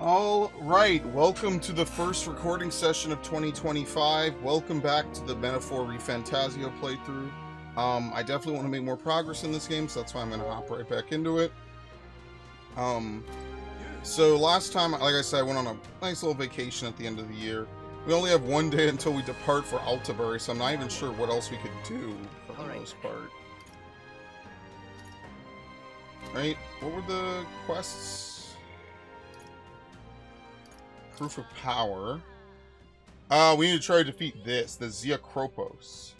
All right, welcome to the first recording session of 2025. Welcome back to the Metaphor ReFantazio playthrough. I definitely want to make more progress in this game, so that's why I'm going to hop right back into it. So last time, like I said, I went on a nice little vacation at the end of the year. We only have one day until we depart for Altabury, so I'm not even sure what else we could do for the most part. Right? What were the quests? Proof of power. We need to try to defeat this, the Ziakropos.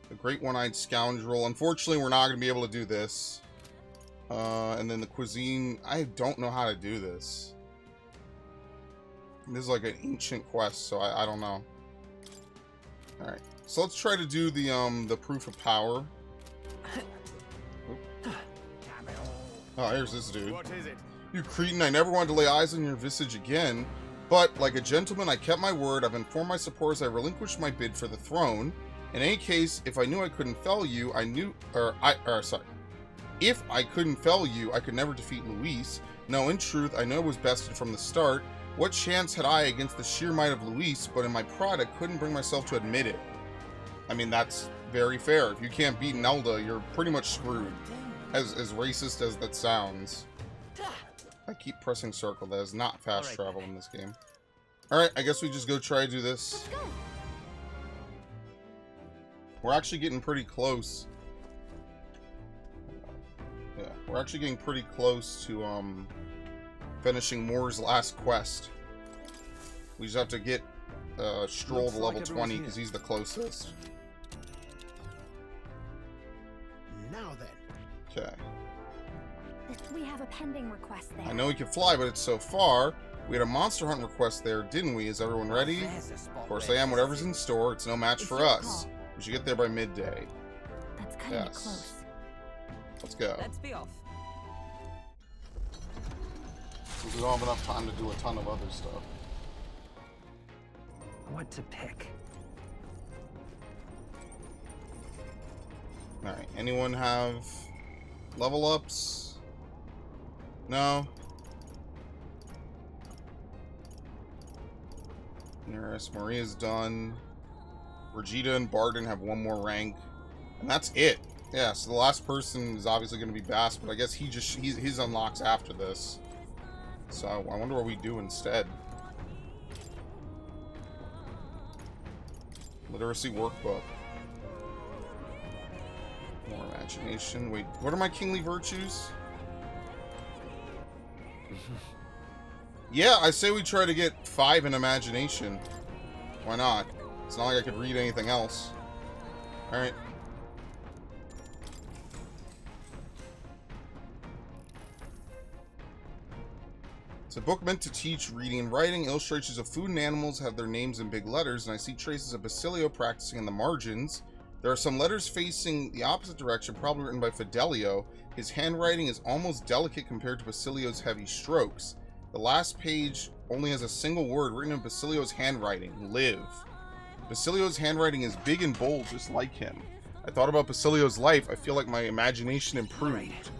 The Great One-Eyed Scoundrel. Unfortunately, we're not going to be able to do this. And then the cuisine. I don't know how to do this. This is like an ancient quest, so I don't know. Alright. So let's try to do the proof of power. Oh, here's this dude. What is it? You cretin, I never wanted to lay eyes on your visage again, but, like a gentleman, I kept my word. I've informed my supporters I relinquished my bid for the throne. In any case, if I knew I couldn't fell you, if I couldn't fell you, I could never defeat Luis. No, in truth, I know it was bested from the start. What chance had I against the sheer might of Luis, but in my pride, I couldn't bring myself to admit it. I mean, that's very fair. If you can't beat Nelda, you're pretty much screwed. As racist as that sounds. I keep pressing circle. That is not fast travel in this game. Alright, I guess we just go try to do this. We're actually getting pretty close. Yeah, we're actually getting pretty close to finishing Moore's last quest. We just have to get Stroll to level 20 because he's the closest. Now then. Okay. We have a pending request there. I know we can fly, but it's so far. We had a monster hunt request there, didn't we? Is everyone ready? Of course I am. Whatever's in store, it's no match for us. We should get there by midday. That's kind of close. Let's go. Let's be off. We don't have enough time to do a ton of other stuff. What to pick? Alright, anyone have level ups? No? Nearest Maria's done. Brigida and Barden have one more rank. And that's it. Yeah, so the last person is obviously going to be Bass, but I guess his unlocks after this. So I wonder what we do instead. Literacy workbook. More imagination. Wait, what are my kingly virtues? Yeah, I say we try to get 5 in imagination. Why not? It's not like I could read anything else. Alright. It's a book meant to teach reading and writing. Illustrations of food and animals have their names in big letters, and I see traces of Basilio practicing in the margins. There are some letters facing the opposite direction, probably written by Fidelio. His handwriting is almost delicate compared to Basilio's heavy strokes. The last page only has a single word written in Basilio's handwriting, live. Basilio's handwriting is big and bold, just like him. I thought about Basilio's life. I feel like my imagination improved.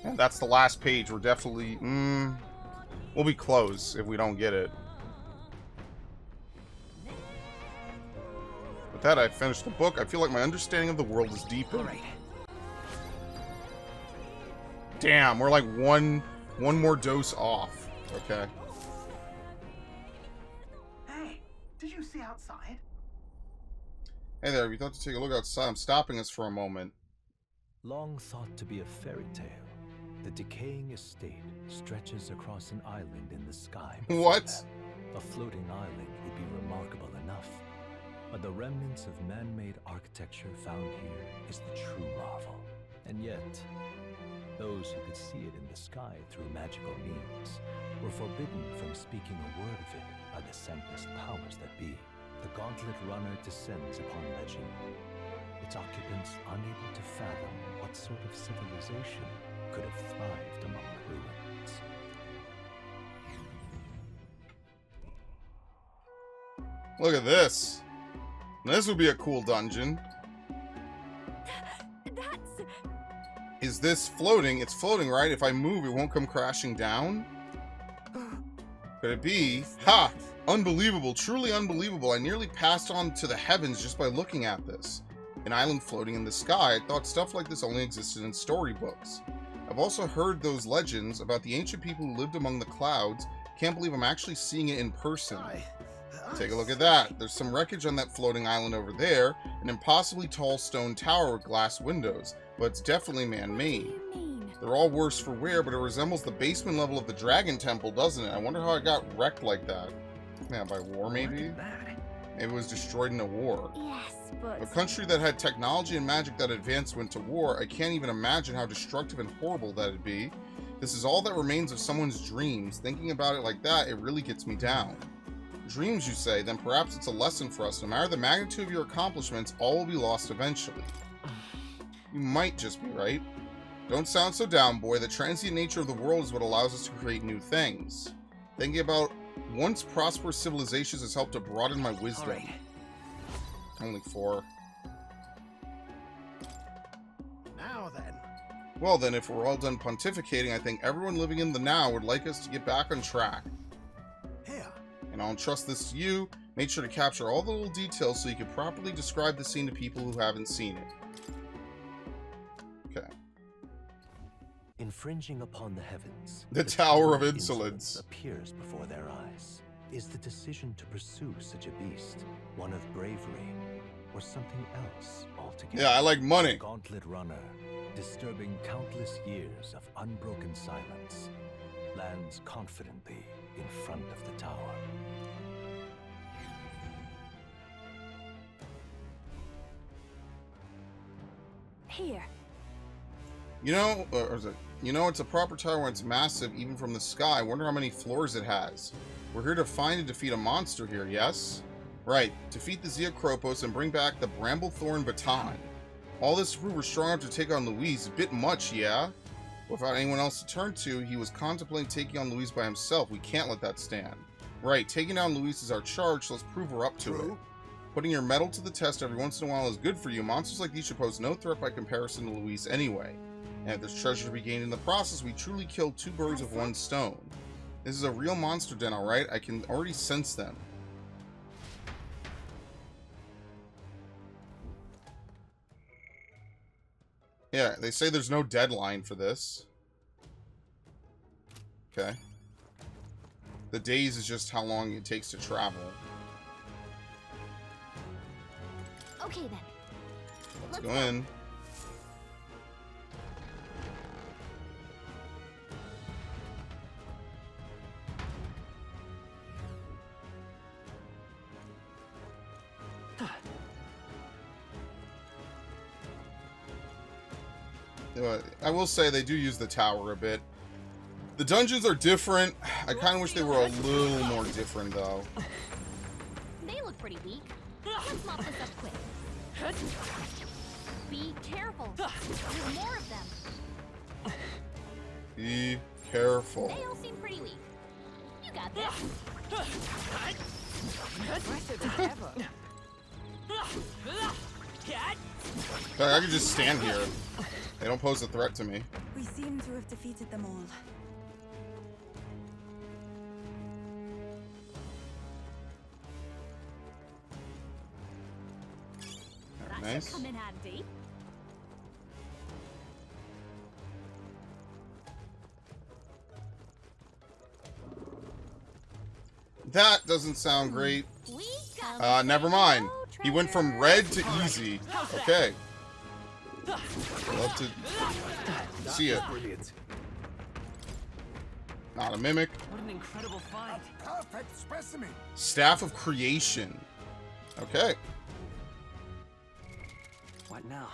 And that's the last page. We're definitely... we'll be close if we don't get it. With that, I finished the book. I feel like my understanding of the world is deeper. Damn, we're like one more dose off. Okay. Hey, did you see outside? Hey there, we thought to take a look outside. I'm stopping us for a moment. Long thought to be a fairy tale, the decaying estate stretches across an island in the sky. What? That, a floating island would be remarkable enough. But the remnants of man-made architecture found here is the true marvel. And yet, those who could see it in the sky through magical means were forbidden from speaking a word of it by the scentless powers that be. The gauntlet runner descends upon legend, its occupants unable to fathom what sort of civilization could have thrived among the ruins. Look at this. This would be a cool dungeon. That's... Is this floating? It's floating, right? If I move, it won't come crashing down? Could it be? Ha! Unbelievable, truly unbelievable. I nearly passed on to the heavens just by looking at this. An island floating in the sky. I thought stuff like this only existed in storybooks. I've also heard those legends about the ancient people who lived among the clouds. Can't believe I'm actually seeing it in person. Take a look at that. There's some wreckage on that floating island over there. An impossibly tall stone tower with glass windows. But it's definitely man-made. What do you mean? They're all worse for wear, but it resembles the basement level of the Dragon Temple, doesn't it? I wonder how it got wrecked like that. Yeah, by war, maybe? Maybe it was destroyed in a war. Yes, but... A country that had technology and magic that advanced went to war. I can't even imagine how destructive and horrible that'd be. This is all that remains of someone's dreams. Thinking about it like that, it really gets me down. Dreams, you say? Then perhaps it's a lesson for us. No matter the magnitude of your accomplishments, all will be lost eventually. You might just be right. Don't sound so down, boy. The transient nature of the world is what allows us to create new things. Thinking about once prosperous civilizations has helped to broaden my wisdom. Right. Only 4. Now then. Well then, if we're all done pontificating, I think everyone living in the now would like us to get back on track. Here. And I'll entrust this to you. Make sure to capture all the little details so you can properly describe the scene to people who haven't seen it. Okay. Infringing upon the heavens, The Tower of power Insolence. appears before their eyes. Is the decision to pursue such a beast one of bravery or something else altogether? Yeah, I like money. Gauntlet runner, disturbing countless years of unbroken silence, lands confidently in front of the tower. Here. You know, or is it? You know, it's a proper tower when it's massive, even from the sky. I wonder how many floors it has. We're here to find and defeat a monster here, yes? Right. Defeat the Zeokropos and bring back the Bramblethorn Baton. All this to prove we're strong enough to take on Louise. A bit much, yeah? Without anyone else to turn to, he was contemplating taking on Louise by himself. We can't let that stand. Right. Taking down Louise is our charge, so let's prove we're up to it. Putting your mettle to the test every once in a while is good for you. Monsters like these should pose no threat by comparison to Louise anyway. And if there's treasure to be gained in the process, we truly killed 2 birds with 1 stone. This is a real monster den, alright? I can already sense them. Yeah, they say there's no deadline for this. Okay. The days is just how long it takes to travel. Okay then. Let's go in. I will say they do use the tower a bit. The dungeons are different. I kind of wish they were a little more different, though. They look pretty weak. Let's mop this up quick. Be careful. There's more of them. Be careful. They all seem pretty weak. You got this. I could just stand here. They don't pose a threat to me. We seem to have defeated them all. That Nice. should come in handy. That doesn't sound great. We got Never mind. no He went from treasure. red to easy. Okay. Love to see it. Brilliant. Not a mimic. What an incredible find. Perfect specimen. Staff of Creation. Okay. What now?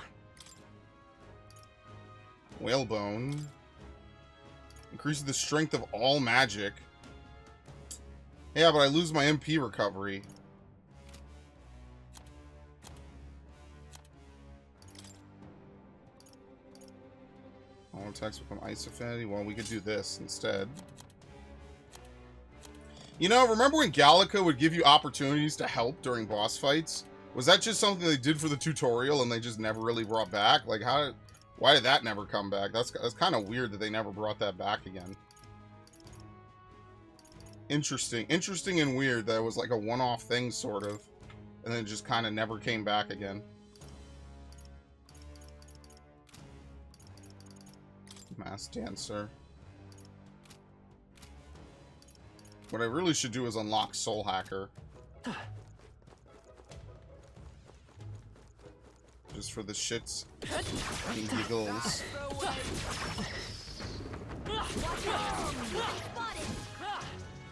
Whalebone. Increases the strength of all magic. Yeah, but I lose my MP recovery. All attacks become ice affinity. Well, we could do this instead. You know, remember when Gallica would give you opportunities to help during boss fights? Was that just something they did for the tutorial and they just never really brought back? Like, why did that never come back? That's kind of weird that they never brought that back again. Interesting. Interesting and weird that it was like a one-off thing, sort of. And then it just kind of never came back again. Mass Dancer. What I really should do is unlock Soul Hacker. Just for the shits and giggles.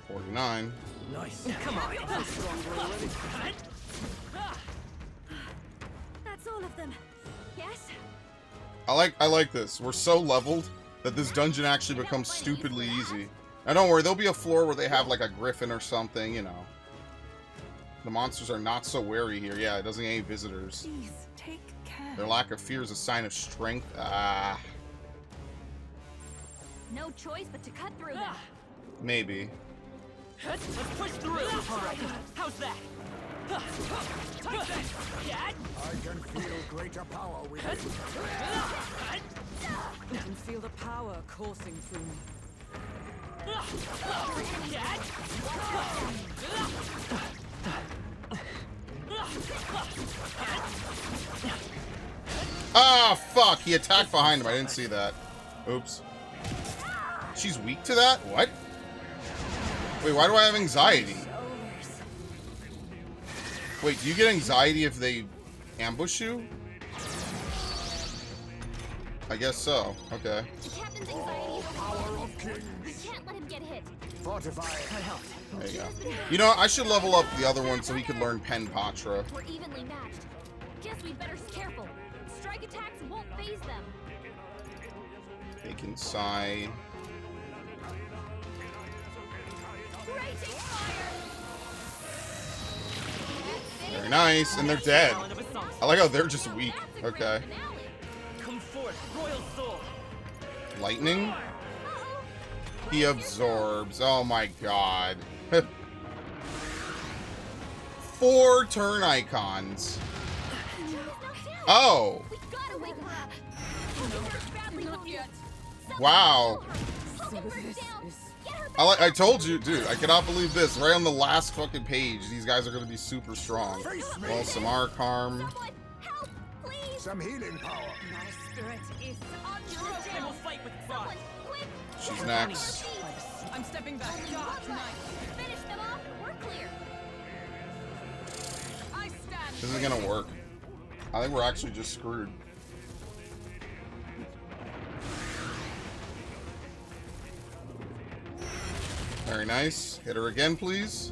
49. Nice. Come on. That's all of them. Yes? I like this. We're so leveled that this dungeon actually becomes stupidly easy. Now don't worry, there'll be a floor where they have like a griffin or something, you know. The monsters are not so wary here. Yeah, it doesn't get any visitors. Please, take care. Their lack of fear is a sign of strength. Ah, No choice but to cut through them. maybe. Let's push through. All right. How's that? Take that. I can feel greater power within. I can feel the power coursing through me. Ah, fuck! He attacked behind him. I didn't see that. Oops. She's weak to that? What? Wait, why do I have anxiety? Wait, do you get anxiety if they ambush you? I guess so. Okay. The captain's anxiety is Power of kings. we can't let him get hit. Fortify. There you go. You know, I should level up the other one so he could learn Pen Patra. We're evenly matched. Guess we'd better be careful. Strike attacks won't phase them. Bacon Sigh. Raging fire! Very nice. And they're dead. I like how they're just weak. That's a grand Okay. finale. Come forth, Royal Soul. Lightning. Uh-oh. He absorbs. Oh my god. 4 turn icons. She's knocked out. Oh. We gotta wake her up. Her badly wounded. Someone Wow. pull her. Poke her down. Get her I I told you, dude. I cannot believe this. Right on the last fucking page, these guys are going to be super strong. Face me. Well, some Arc Harm. Someone help, please. Some healing power. My spirit is I will fight with pride. Someone, quick. She's next. I'm stepping back. Dark Knight. Finish them off and we're clear. I stand. This isn't going to work. I think we're actually just screwed. Very nice. Hit her again, please.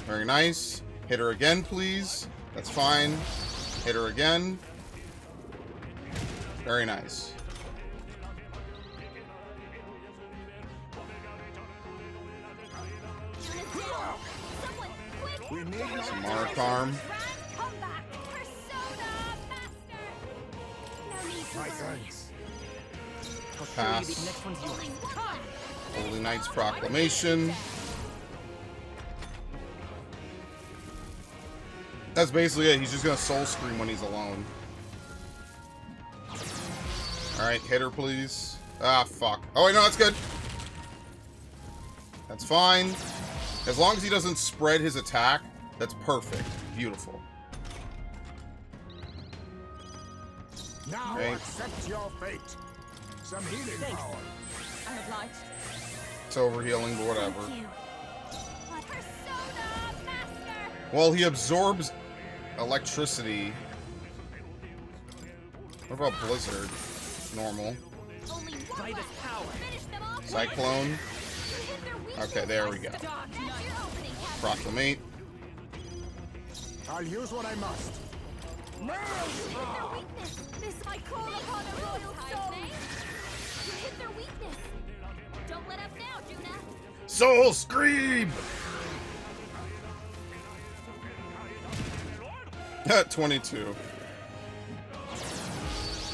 Very nice. Hit her again, please. That's fine. Hit her again. Very nice. Someone, quick. We need Some Arc Harm. Grand comeback. Persona Master. No need to my worry. thanks. I'll show you Pass. the next one's yours. Only one left. Holy Knight's Proclamation. That's basically it. He's just gonna soul scream when he's alone. Alright, hit her, please. Ah, fuck. Oh, wait, no, that's good. That's fine. As long as he doesn't spread his attack, that's perfect. Beautiful. Now Okay. accept your fate. Some healing power. I oblige. It's overhealing, but whatever. Thank you. Persona Master. Well, he absorbs electricity. What about Blizzard? Normal. Only one By this left. power. Finish them off. Cyclone. You hit their weakness. Okay, there we go. That's your opening, Captain. Proclamate. I'll use what I must. You hit their weakness. This I call upon a royal soul. You hit their weakness. Don't let up now, Juna. Soul Scream! 22.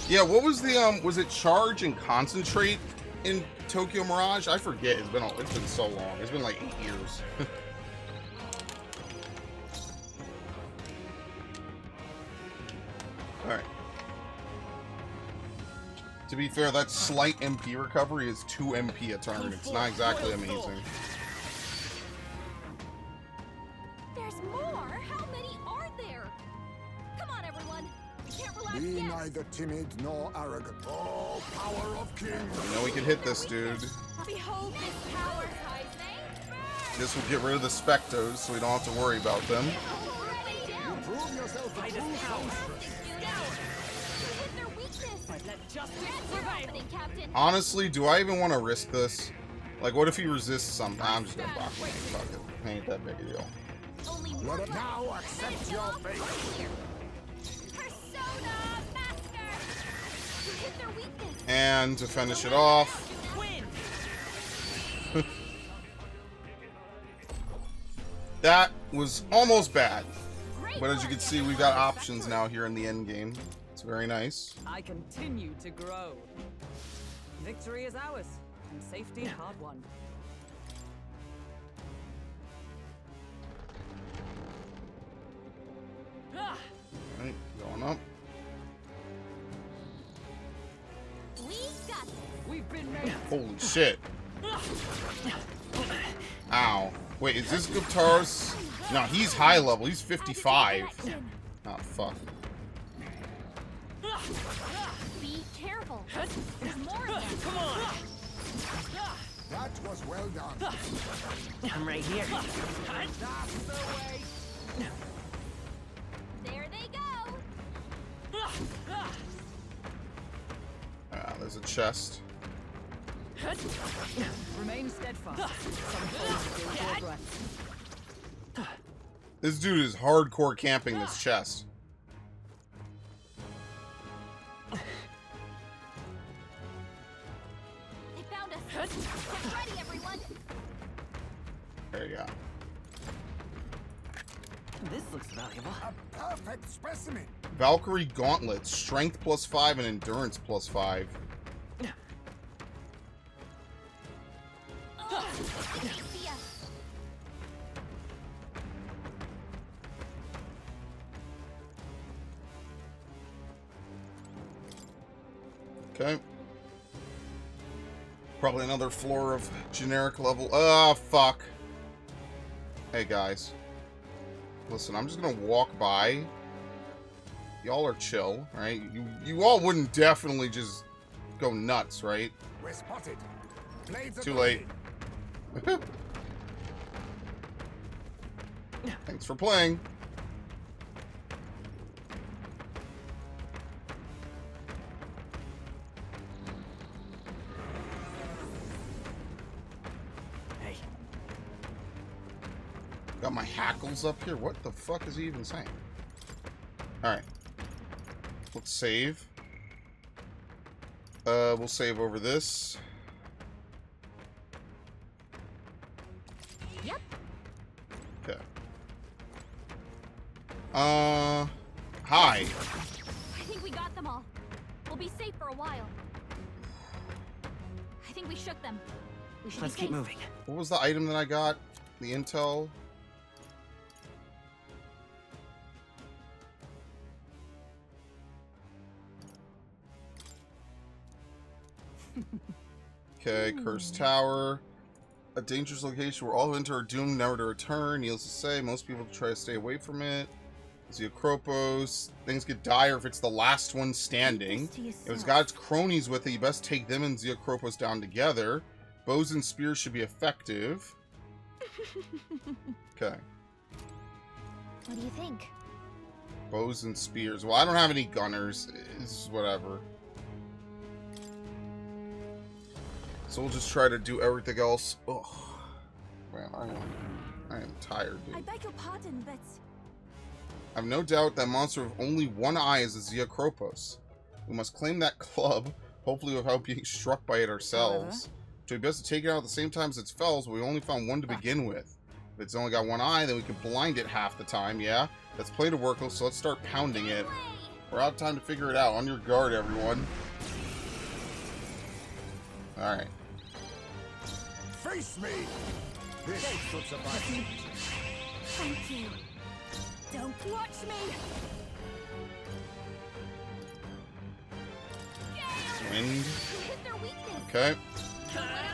Yeah, what was the was it charge and concentrate in Tokyo Mirage? I forget. It's been so long. It's been like 8 years. All right. To be fair, that slight MP recovery is 2 MP a turn. It's not exactly amazing. There's more? How many are there? Come on, everyone. We can't relax Be yet. neither timid nor arrogant. Oh, power of kings! You know we can hit this dude. Behold this power, This will get rid of the Spectos, so we don't have to worry about them. Prove yourself a true sorceress. Hit their weakness. Let justice That's your prevail. opening, Captain. Honestly, do I even want to risk this? Like, what if he resists something? I'm just gonna block him. Fuck it. Ain't that big a deal. Only one Let it left. now accept your fate. Here. Persona Master. You hit their weakness. And to finish it off, Win. that was almost bad. Great But as you work, can see, we've got options now here in the end game. It's very nice. I continue to grow. Victory is ours, and safety hard won. Right, going up. We got this. We've been made. Holy shit. Ow. Wait, is this Guitar's? No, he's high level. He's 55. Oh, fuck. Be careful. There's more of them. Come on. That was well done. I'm right here. That's the way. There they go. Ah, there's a chest. Remain steadfast. Some hold your breath. This dude is hardcore camping this chest. They found us. Get ready, everyone. There you go. This looks valuable. A perfect specimen. Valkyrie gauntlets, strength +5 and endurance +5. Oh, they see us. Okay. Probably another floor of generic level. Oh, fuck. Hey, guys. Listen, I'm just gonna walk by. Y'all are chill, right? You all wouldn't definitely just go nuts, right? We're spotted. Blades at Too the late. ready. Thanks for playing. Hey, Got my hackles up here. What the fuck is he even saying? Alright. Let's save. We'll save over this. Yep. Okay. Hi. I think we got them all. We'll be safe for a while. I think we shook them. We should let's be keep safe. moving. What was the item that I got? The intel? Okay, Cursed Tower. A dangerous location where all who enter are doomed never to return. Needless to say, most people try to stay away from it. Zeokropos. Things get dire if it's the last one standing. If it's got its cronies with it, you best take them and Zeokropos down together. Bows and spears should be effective. Okay. What do you think? Bows and spears. Well, I don't have any gunners. It's whatever. So we'll just try to do everything else. Ugh. Man, I am tired, dude. I beg your pardon, but I have no doubt that monster with only one eye is a Zeokropos. We must claim that club, hopefully without being struck by it ourselves. So we best to take it out at the same time as its fells, but we only found one to begin with. If it's only got one eye, then we can blind it half the time, yeah? That's play to work with, so let's start pounding it. We're out of time to figure it out. On your guard, everyone. Alright. Face me. This should suffice. thank you. Don't watch me. Wind. You hit their weakness. Okay.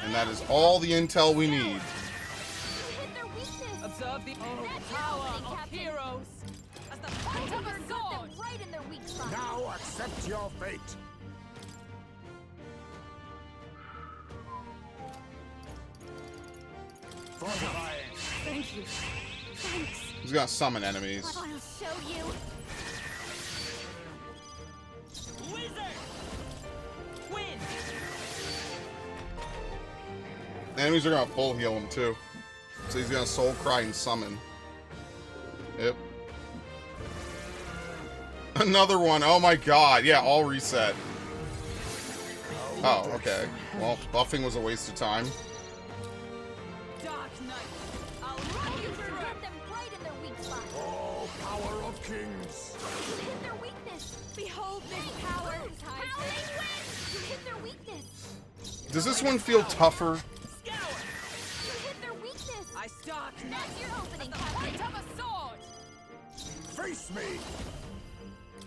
And that is all the intel we need. You hit their weakness. Observe the That's your opening, heroes. As the I point of never a got sword. them right in their weak spot. Now accept your fate. Fortifying. Thank you. Thanks. He's gonna summon enemies. I'll show you. Wizard! Win! Enemies are gonna full heal him too. So he's gonna soul cry and summon. Yep. Another one. Oh my god. Yeah, all reset. Oh, okay. Well, buffing was a waste of time. Dark Knight. I'll I run you never through. got them right in their weak spot. Oh, power of kings. You hit their weakness. Behold this power. How they win! You hit their weakness. Does this one feel tougher? Scour! You hit their weakness. I start now. That's your opening, The point Captain. of a sword. Face me.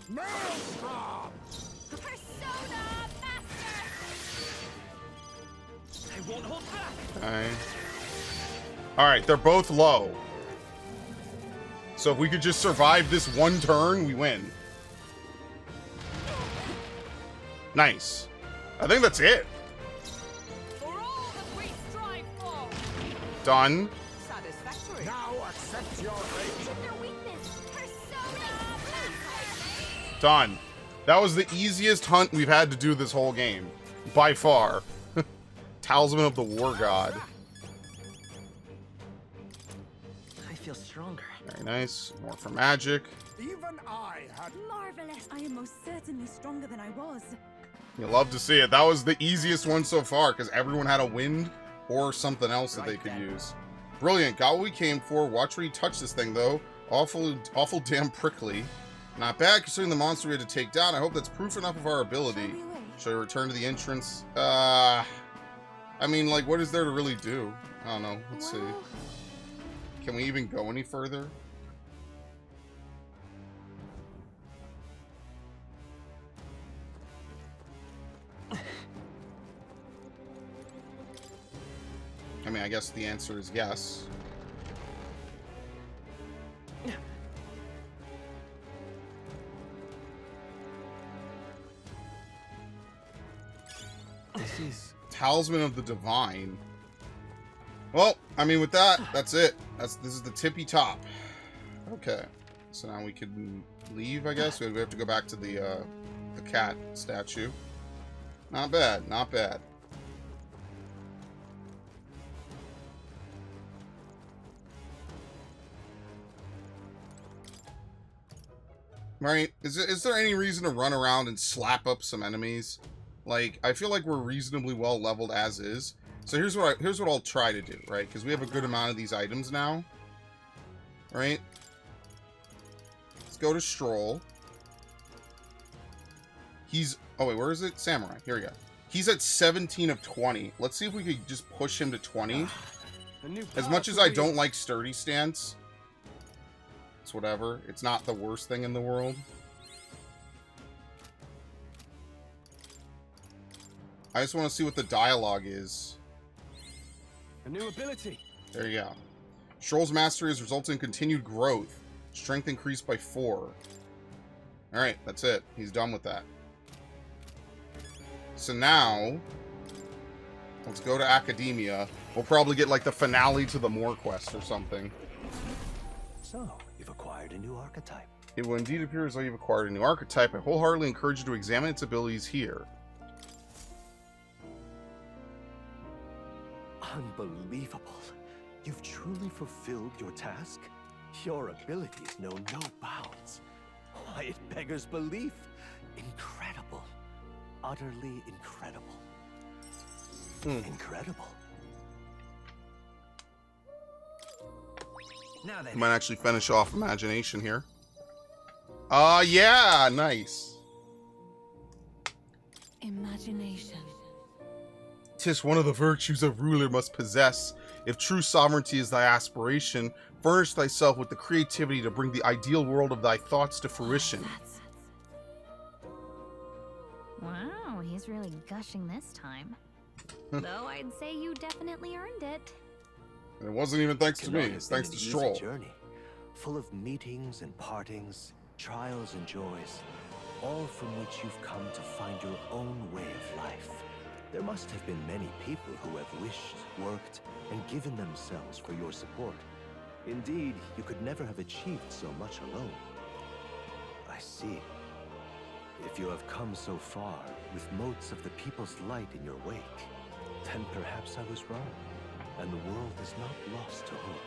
Maelstrom. Persona Master. I won't hold back! Okay. Alright, they're both low. So if we could just survive this one turn, we win. Nice. I think that's it. For all that we strive for. Done. Satisfactory. Now accept your fate. Hit their weakness. Persona Master. Done. That was the easiest hunt we've had to do this whole game. By far. Talisman of the War God. I feel stronger. Very nice. More for magic. Even I had. Marvelous. I am most certainly stronger than I was. You love to see it. That was the easiest one so far because everyone had a wind or something else that they could use. Brilliant. Got what we came for. Watch where you touch this thing, though. Awful damn prickly. Not bad considering the monster we had to take down. I hope that's proof enough of our ability. Shall we wait? Should I return to the entrance? I mean, like, what is there to really do? I don't know. Let's see. Well, Can we even go any further? I mean, I guess the answer is yes. This is Talisman of the Divine. Well, I mean, with that, that's it. This is the tippy top. Okay, so now we can leave. I guess we have to go back to the cat statue. Not bad, not bad. Right? Is there any reason to run around and slap up some enemies? Like, I feel like we're reasonably well leveled as is. So here's what I'll try to do, right? Because we have a good amount of these items now. Right? Let's go to Stroll. Oh wait, where is it? Samurai. Here we go. He's at 17 of 20. Let's see if we could just push him to 20. As much as I don't like sturdy stance, it's whatever. It's not the worst thing in the world. I just want to see what the dialogue is. a new ability. There you go. Stroll's mastery has resulted in continued growth. Strength increased by 4. Alright, that's it. He's done with that. So now, let's go to Academia. We'll probably get like the finale to the Moor quest or something. So, you've acquired a new archetype. It will indeed appear as though you've acquired a new archetype. I wholeheartedly encourage you to examine its abilities here. Unbelievable. You've truly fulfilled your task? Your abilities know no bounds. Why, it beggars belief. Incredible. Utterly incredible. Incredible. Now then, Might actually finish off imagination here. Yeah, nice. Imagination. 'Tis one of the virtues a ruler must possess. If true sovereignty is thy aspiration, furnish thyself with the creativity to bring the ideal world of thy thoughts to fruition. Wow, he's really gushing this time. Though I'd say you definitely earned it. And it wasn't even thanks to me, Cannot it's have been thanks to an easy Stroll. journey. full of meetings and partings, trials and joys, all from which you've come to find your own way of life. There must have been many people who have wished, worked, and given themselves for your support. Indeed, you could never have achieved so much alone. I see. If you have come so far with motes of the people's light in your wake, then perhaps I was wrong, and the world is not lost to hope.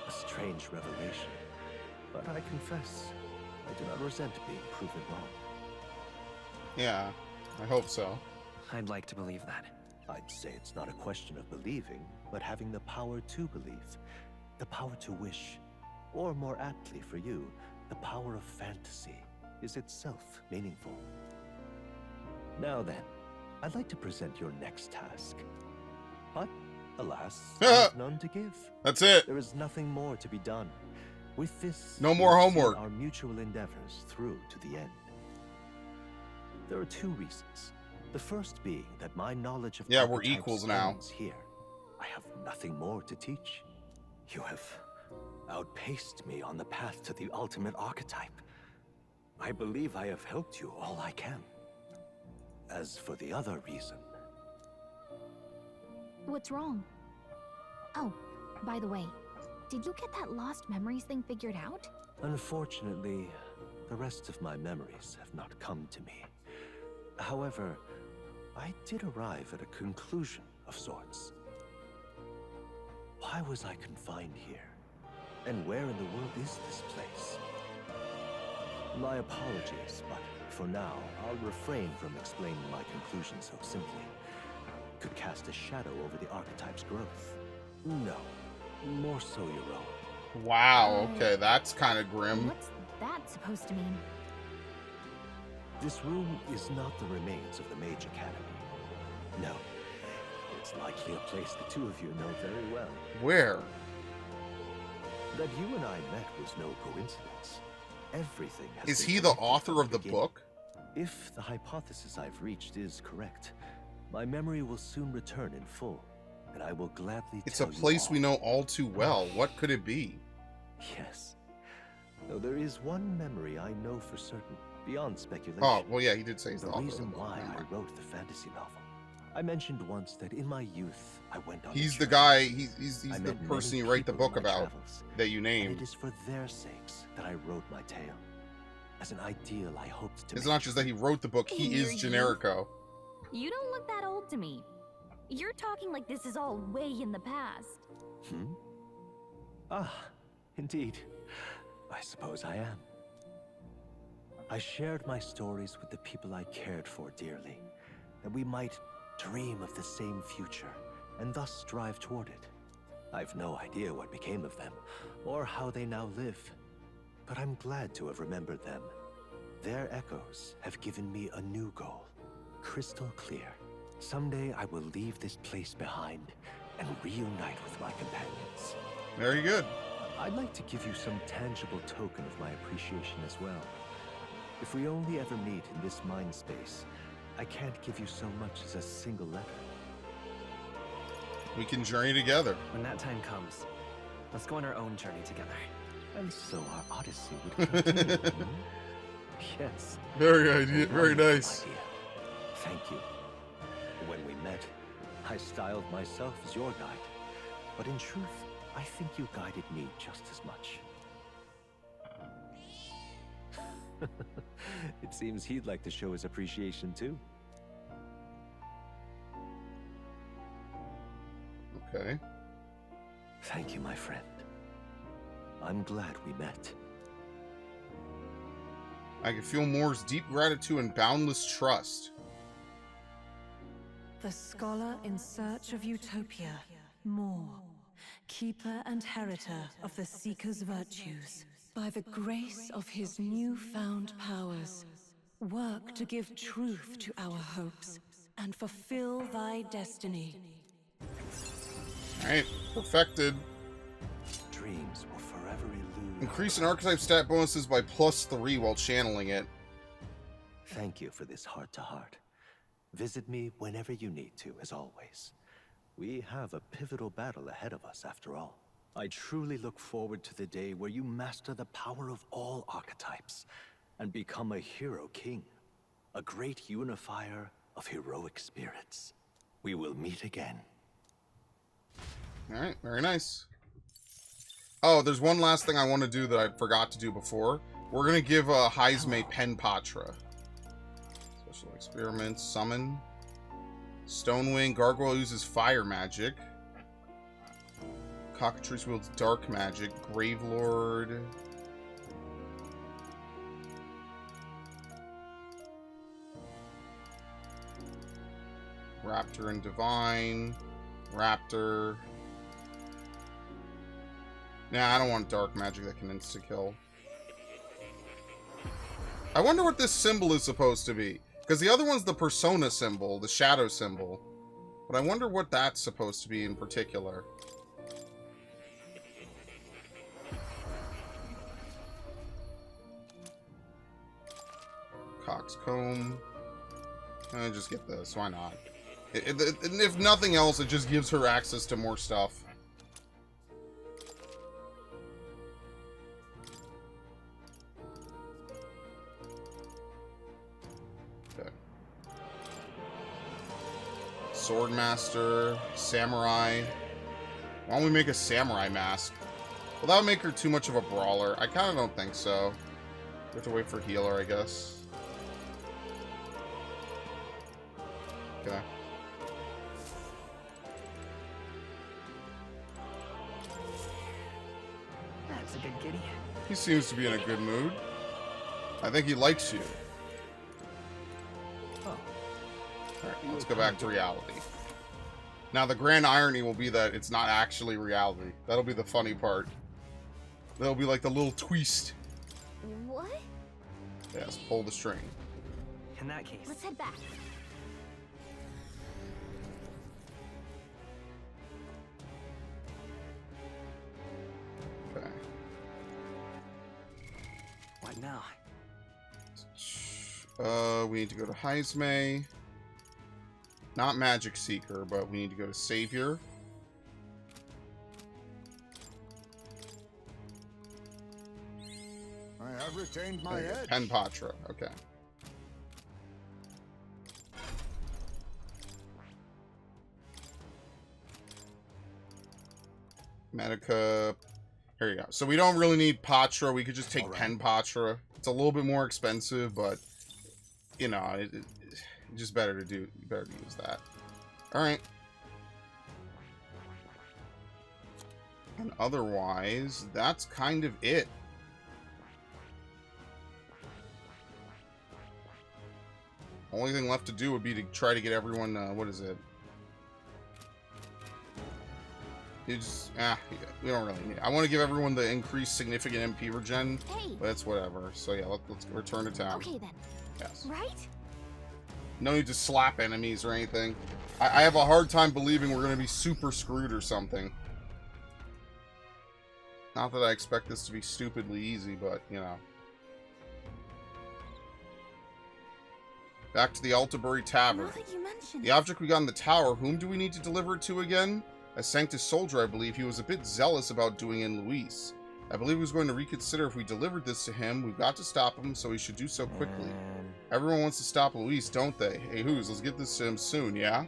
A strange revelation, but I confess, I do not resent being proven wrong. Yeah, I hope so. I'd like to believe that. I'd say it's not a question of believing, but having the power to believe, the power to wish, or more aptly for you, the power of fantasy is itself meaningful. Now then, I'd like to present your next task. But, alas, I have none to give. That's it. There is nothing more to be done. With this, No more we'll see homework. our mutual endeavors through to the end. There are two reasons. The first being that my knowledge of Yeah, we're archetypes equals now. ends here. I have nothing more to teach. You have outpaced me on the path to the ultimate archetype. I believe I have helped you all I can. As for the other reason... What's wrong? Oh, by the way, did you get that lost memories thing figured out? Unfortunately, the rest of my memories have not come to me. However, I did arrive at a conclusion of sorts. Why was I confined here? And where in the world is this place? My apologies, but for now, I'll refrain from explaining my conclusion so simply. It could cast a shadow over the archetype's growth. No, more so your own. Wow, okay, that's kind of grim. What's that supposed to mean? This room is not the remains of the Mage Academy. No, it's likely a place the two of you know very well. Where? That you and I met was no coincidence. Everything has Is been he the connected author from of the beginning. book? If the hypothesis I've reached is correct, my memory will soon return in full, and I will gladly It's a tell you place all. we know all too well. What could it be? Yes. Though there is one memory I know for certain, beyond speculation. Oh, well, yeah, he did say he's the The author of the reason book. why Never I mind. wrote the fantasy novel. I mentioned once that in my youth, I went on He's a the journey. guy, he's I the met person many you write the people in book my about travels, that you and named. it is for their sakes that I wrote my tale. As an ideal I hoped to It's make not just that he wrote the book, he In is your Generico. You don't look that old to me. You're talking like this is all way in the past. Hmm? Ah, indeed. I suppose I am. I shared my stories with the people I cared for dearly, that we might dream of the same future, and thus strive toward it. I've no idea what became of them, or how they now live, but I'm glad to have remembered them. Their echoes have given me a new goal, crystal clear. Someday I will leave this place behind and reunite with my companions. Very good. I'd like to give you some tangible token of my appreciation as well. If we only ever meet in this mind space, I can't give you so much as a single letter. We can journey together. When that time comes, let's go on our own journey together. And so our odyssey would continue. hmm? Yes. Very a very wonderful nice. idea. Thank you. When we met, I styled myself as your guide. But in truth, I think you guided me just as much. It seems he'd like to show his appreciation too. Okay. Thank you, my friend. I'm glad we met. I can feel Moore's deep gratitude and boundless trust. The scholar in search of utopia, More, keeper and heritor of the Seeker's virtues. By the grace of his newfound powers, work to give truth to our hopes and fulfill thy destiny. Alright, perfected. Dreams will forever elude. Increase an archetype stat bonuses by +3 while channeling it. Thank you for this heart-to-heart. Visit me whenever you need to, as always. We have a pivotal battle ahead of us, after all. I truly look forward to the day where you master the power of all archetypes and become a hero king, a great unifier of heroic spirits. We will meet again. All right, very nice. Oh, there's one last thing I want to do that I forgot to do before. We're going to give Heisme Pen Patra. Special experiments, summon. Stonewing, Gargoyle uses fire magic. Cockatrice wields dark magic. Gravelord. Raptor and Divine. Raptor. Nah, I don't want dark magic that can insta-kill. I wonder what this symbol is supposed to be. Because the other one's the persona symbol, the shadow symbol. But I wonder what that's supposed to be in particular. Coxcomb. Just get this, why not? If nothing else, it just gives her access to more stuff. Okay. Swordmaster, Samurai. Why don't we make a Samurai mask? Well, that would make her too much of a brawler. I kind of don't think so. We have to wait for healer, I guess. Okay. That's a good kitty. He seems to be in a good mood. I think he likes you. Oh. Alright, let's go back to reality. Now, the grand irony will be that it's not actually reality. That'll be the funny part. That'll be like the little twist. What? Yes, pull the string. In that case, Let's head back. Okay. what now? We need to go to Heisme. Not Magic Seeker, but we need to go to Savior. I have retained my edge. Pen Patra, okay. Medica. Here you go. So we don't really need Patra. We could just take Pen Patra. It's a little bit more expensive, but you know, it's just better to use that. All right. And otherwise, that's kind of it. Only thing left to do would be to try to get everyone, what is it? You just, we don't really need it. I want to give everyone the increased significant MP regen, Hey. but it's whatever. So yeah, let's return to town. Okay then. Yes. Right? No need to slap enemies or anything. I have a hard time believing we're going to be super screwed or something. Not that I expect this to be stupidly easy, but, you know. Back to the Altabury Tavern. Now that you mention The object we got in the tower, whom do we need to deliver it to again? A Sanctus soldier, I believe. He was a bit zealous about doing in Luis. I believe he was going to reconsider if we delivered this to him. We've got to stop him, so he should do so quickly. Everyone wants to stop Luis, don't they? Hey, who's? Let's get this to him soon, yeah?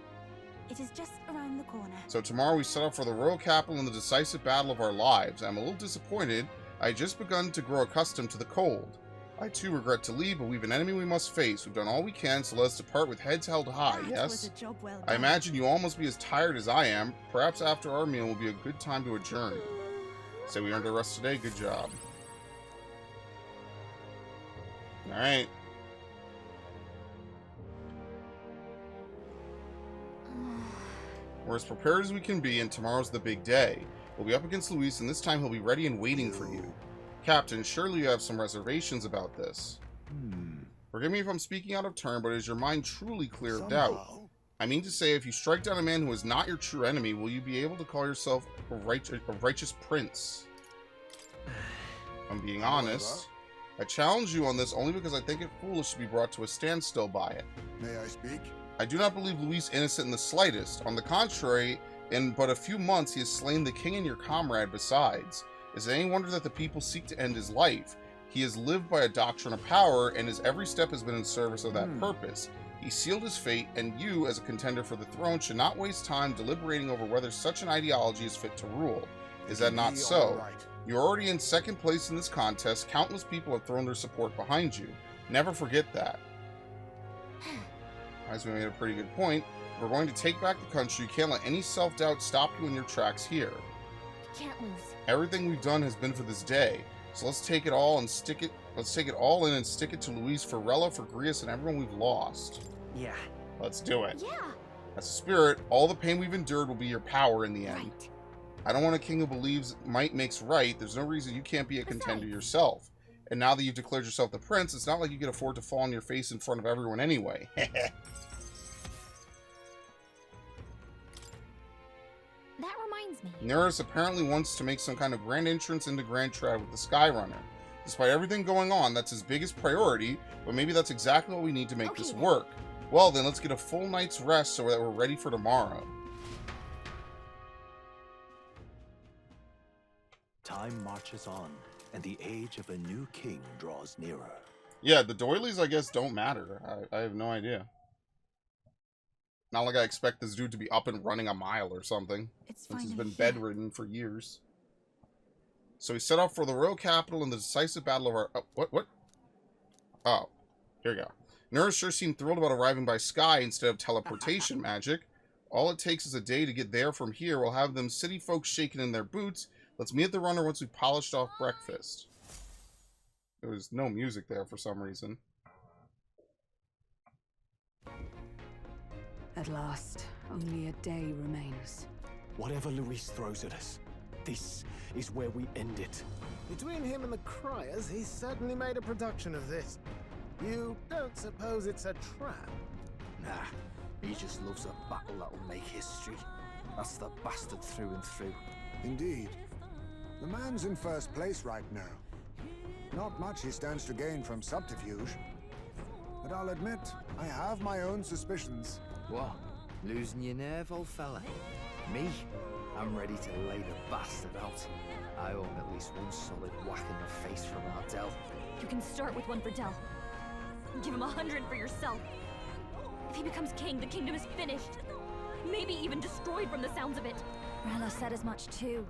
it is just around the corner. So tomorrow we set off for the royal capital in the decisive battle of our lives. I'm a little disappointed. I had just begun to grow accustomed to the cold. I too regret to leave, but we've an enemy we must face. We've done all we can, so let us depart with heads held high, That was yes? a job well I done. imagine you all must be as tired as I am. Perhaps after our meal will be a good time to adjourn. Say we earned a rest today. Good job. Alright. We're as prepared as we can be, and tomorrow's the big day. We'll be up against Luis, and this time he'll be ready and waiting for you. Captain, surely you have some reservations about this. Forgive me if I'm speaking out of turn, but is your mind truly clear of doubt? I mean to say, if you strike down a man who is not your true enemy, will you be able to call yourself a righteous prince? If I'm being honest, I challenge you on this only because I think it foolish to be brought to a standstill by it. May I speak? I do not believe Luis innocent in the slightest. On the contrary, In but a few months, he has slain the king and your comrade besides. Is it any wonder that the people seek to end his life? He has lived by a doctrine of power, and his every step has been in service of that purpose. He sealed his fate, and you, as a contender for the throne, should not waste time deliberating over whether such an ideology is fit to rule. Is that not so? You're already in second place in this contest. Countless people have thrown their support behind you. Never forget that. As we made a pretty good point, we're going to take back the country. You can't let any self-doubt stop you in your tracks here. Can't lose. Everything we've done has been for this day. So let's take it all and stick it. Let's take it all in and stick it to Luis, for Rella, for Grius, and everyone we've lost. Yeah. Let's do it. Yeah. That's the spirit. All the pain we've endured will be your power in the end. Right. I don't want a king who believes might makes right. There's no reason you can't be a contender yourself. And now that you've declared yourself the prince, it's not like you can afford to fall on your face in front of everyone anyway. That reminds me. Nereus apparently wants to make some kind of grand entrance into Grand Trad with the Skyrunner. Despite everything going on, that's his biggest priority, but maybe that's exactly what we need to make this work. Well then, let's get a full night's rest so that we're ready for tomorrow. Time marches on, and the age of a new king draws nearer. Yeah, the doilies, I guess, don't matter. I have no idea. Not like I expect this dude to be up and running a mile or something. Since he's been bedridden for years. So we set off for the royal capital in the decisive battle of our... Oh, what? Oh, here we go. Nereus sure seemed thrilled about arriving by sky instead of teleportation magic. All it takes is a day to get there from here. We'll have them city folks shaking in their boots. Let's meet at the runner once we've polished off breakfast. There was no music there for some reason. At last, only a day remains. Whatever Luis throws at us, this is where we end it. Between him and the Criers, he's certainly made a production of this. You don't suppose it's a trap? Nah, he just loves a battle that'll make history. That's the bastard through and through. Indeed. The man's in first place right now. Not much he stands to gain from subterfuge. But I'll admit, I have my own suspicions. What? Losing your nerve, old fella? Me? I'm ready to lay the bastard out. I owe him at least one solid whack in the face from Ardell. You can start with one for Dell. Give him 100 for yourself. If he becomes king, the kingdom is finished. Maybe even destroyed from the sounds of it. Rella said as much too.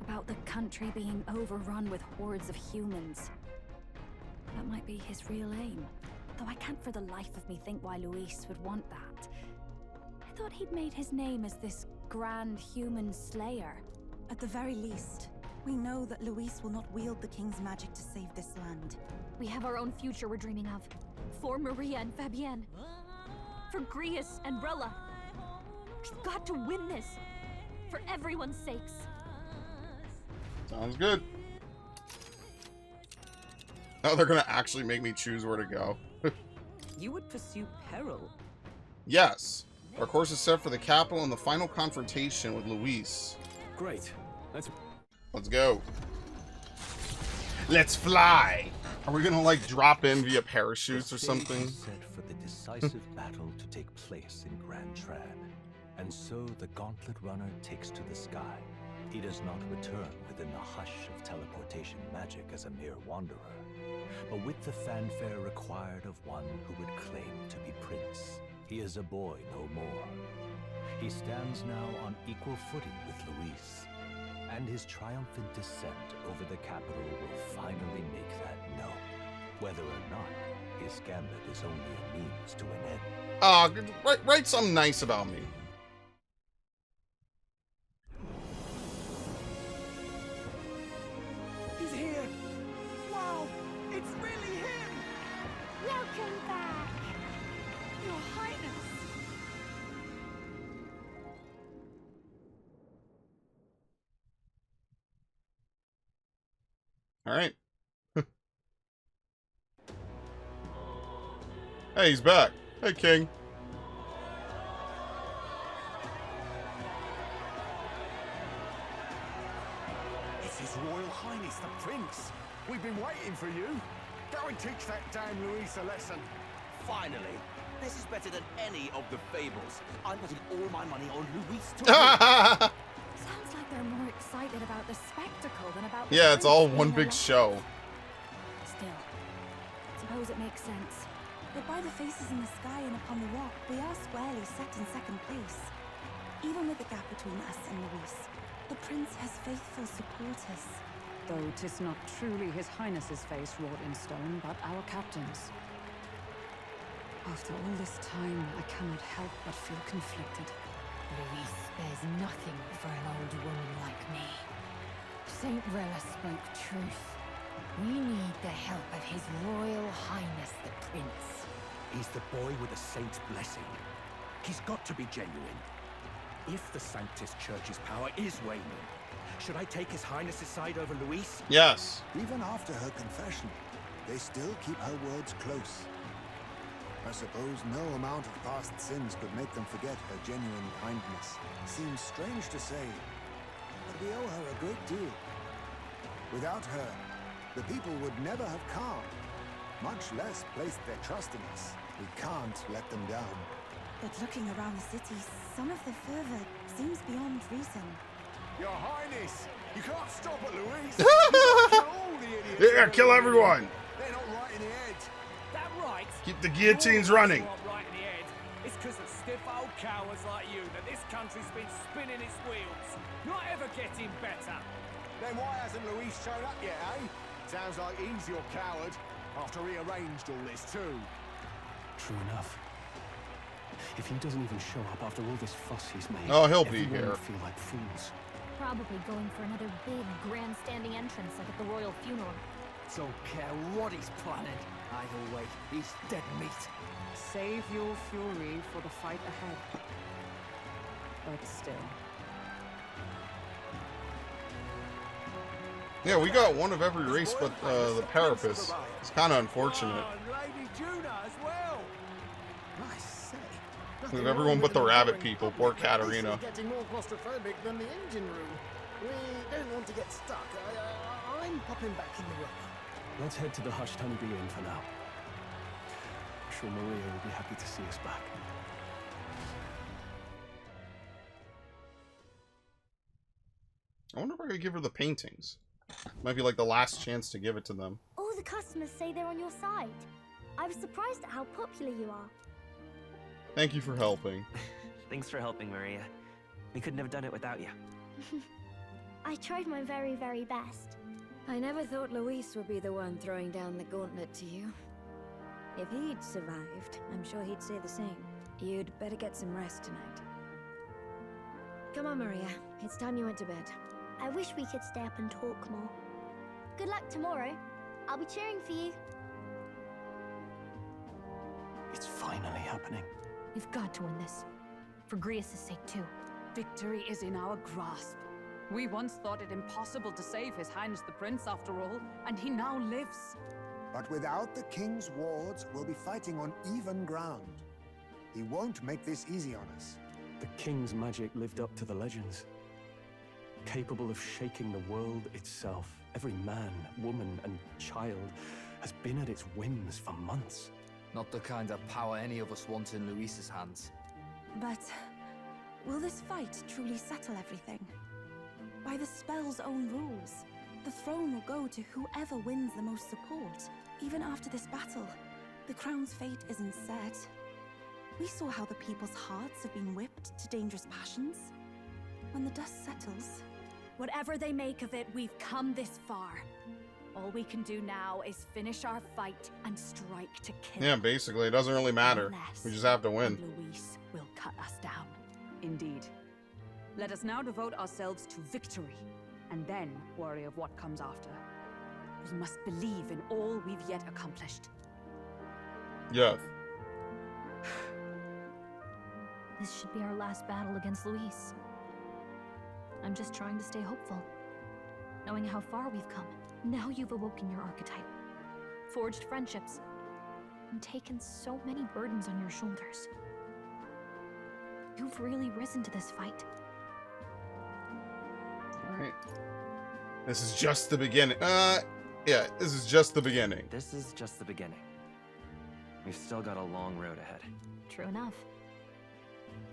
About the country being overrun with hordes of humans. That might be his real aim. Though I can't for the life of me think why Luis would want that. I thought he'd made his name as this grand human slayer. At the very least, we know that Luis will not wield the king's magic to save this land. We have our own future we're dreaming of. For Maria and Fabienne. For Grius and Rella. We've got to win this. For everyone's sakes. Sounds good. Now they're gonna actually make me choose where to go. You would pursue peril? Yes. Our course is set for the capital and the final confrontation with Luis. Great. Let's go. Let's fly. Are we gonna like drop in via parachutes or something? Set for the decisive battle to take place in Grand Trad, and so the Gauntlet Runner takes to the sky. He does not return within the hush of teleportation magic as a mere wanderer, but with the fanfare required of one who would claim to be prince. He is a boy no more. He stands now on equal footing with Luis, and his triumphant descent over the capital will finally make that known. Whether or not his gambit is only a means to an end. Write something nice about me. He's here! Wow! It's really him! Welcome back! Your Highness! All right. Hey, he's back. Hey, King. It's His Royal Highness the Prince. We've been waiting for you. Go and teach that damn Luis a lesson. Finally, This is better than any of the fables. I'm putting all my money on Luis to Sounds like they're more excited about the spectacle than about the Yeah, it's all prince one being big alive. show. Still, suppose it makes sense. But by the faces in the sky and upon the rock, we are squarely set in second place. Even with the gap between us and Luis, the prince has faithful supporters. Though 'tis not truly His Highness's face wrought in stone, but our captain's. After all this time, I cannot help but feel conflicted. Luis spares nothing for an old woman like me. Saint Rella spoke truth. We need the help of His Royal Highness the Prince. He's the boy with the saint's blessing. He's got to be genuine. If the Sanctus Church's power is waning, should I take His Highness's side over Luis? Yes. Even after her confession, they still keep her words close. I suppose no amount of past sins could make them forget her genuine kindness. Seems strange to say, but we owe her a great deal. Without her, the people would never have come, much less placed their trust in us. We can't let them down. But looking around the city, some of the fervor seems beyond reason. Your Highness, you can't stop at Luis. Yeah, kill everyone. They're not right in the head. That right? Keep the guillotines running. Not right in the head. It's because of stiff old cowards like you that this country's been spinning its wheels. Not ever getting better. Then why hasn't Luis shown up yet, eh? Sounds like he's your coward, after he arranged all this too. True enough. If he doesn't even show up after all this fuss he's made, Oh, he'll be everyone here. will feel like fools. Probably going for another big grandstanding entrance like at the royal funeral. Don't care what he's planning. Either way, he's dead meat. Save your fury for the fight ahead. But still. Yeah, we got one of every race but the Parapus. It's kind of unfortunate. Oh, Lady Juna as well. I say. We have everyone but the rabbit people. Poor Katarina. This is getting more claustrophobic than the engine room. We don't want to get stuck. I'm popping back in the room. Let's head to the Hushed Honeybee Inn for now. I'm sure Maria will be happy to see us back. I wonder if I could give her the paintings. Might be like the last chance to give it to them. All the customers say they're on your side. I was surprised at how popular you are. Thank you for helping. Thanks for helping, Maria. We couldn't have done it without you. I tried my very, very best. I never thought Luis would be the one throwing down the gauntlet to you. If he'd survived, I'm sure he'd say the same. You'd better get some rest tonight. Come on, Maria. It's time you went to bed. I wish we could stay up and talk more. Good luck tomorrow. I'll be cheering for you. It's finally happening. We've got to win this. For Grius' sake, too. Victory is in our grasp. We once thought it impossible to save His Highness the Prince after all, and he now lives. But without the king's wards, we'll be fighting on even ground. He won't make this easy on us. The king's magic lived up to the legends. Capable of shaking the world itself. Every man, woman, and child has been at its whims for months. Not the kind of power any of us want in Luis's hands. But will this fight truly settle everything? By the spell's own rules, the throne will go to whoever wins the most support. Even after this battle, the crown's fate isn't set. We saw how the people's hearts have been whipped to dangerous passions. When the dust settles... Whatever they make of it, we've come this far. All we can do now is finish our fight and strike to kill. Yeah, basically, it doesn't really matter. We just have to win. Luis will cut us down. Indeed. Let us now devote ourselves to victory, and then worry of what comes after. We must believe in all we've yet accomplished. Yeah. This should be our last battle against Luis. I'm just trying to stay hopeful, knowing how far we've come. Now you've awoken your archetype, forged friendships, and taken so many burdens on your shoulders. You've really risen to this fight. Alright. This is just the beginning. Yeah, this is just the beginning. This is just the beginning. We've still got a long road ahead. True enough.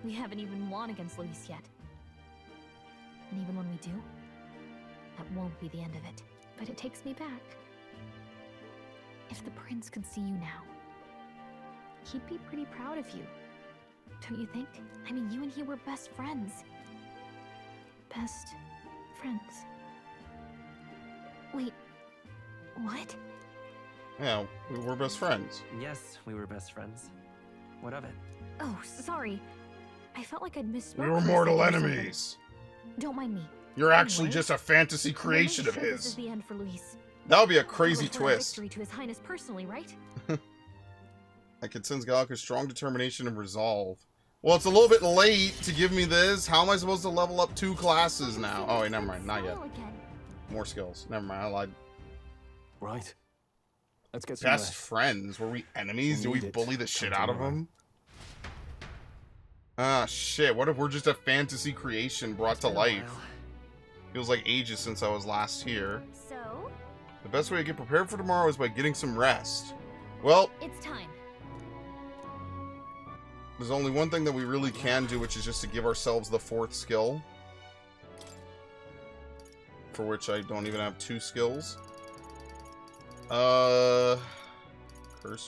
We haven't even won against Luis yet. And even when we do, that won't be the end of it. But it takes me back. If the prince could see you now, he'd be pretty proud of you. Don't you think? I mean, you and he were best friends. Best friends. Wait, what? Yeah, we were best friends. Yes, we were best friends. What of it? Oh, sorry. I felt like I'd misspoken. We were for a mortal second or something. enemies. Don't mind me. You're actually Anyway, just a fantasy we'll make creation of sure This is his. the end for Luis. That would be a I'll crazy report our twist. victory to His Highness personally, right? I could sense Gallica's strong determination and resolve. Well, it's a little bit late to give me this. How am I supposed to level up 2 classes now? Oh, wait, never mind. Not yet. More skills. Never mind. I lied. Right. Let's get some Best rest. friends? Were we enemies? Did we Need it. bully the shit Come out of tomorrow. them? Ah, shit. What if we're just a fantasy creation brought to been a life? while. Feels like ages since I was last here. So, The best way to get prepared for tomorrow is by getting some rest. Well, it's time. there's only one thing that we really can do, which is just to give ourselves the 4th skill. For which I don't even have 2 skills. Curse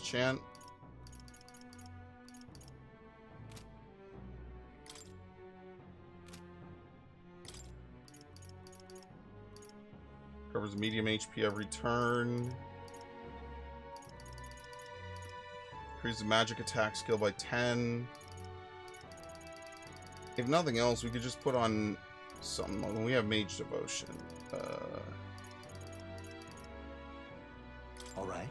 chant. Covers medium HP every turn. Increases magic attack skill by 10. If nothing else, we could just put on something. We have Mage Devotion. All right.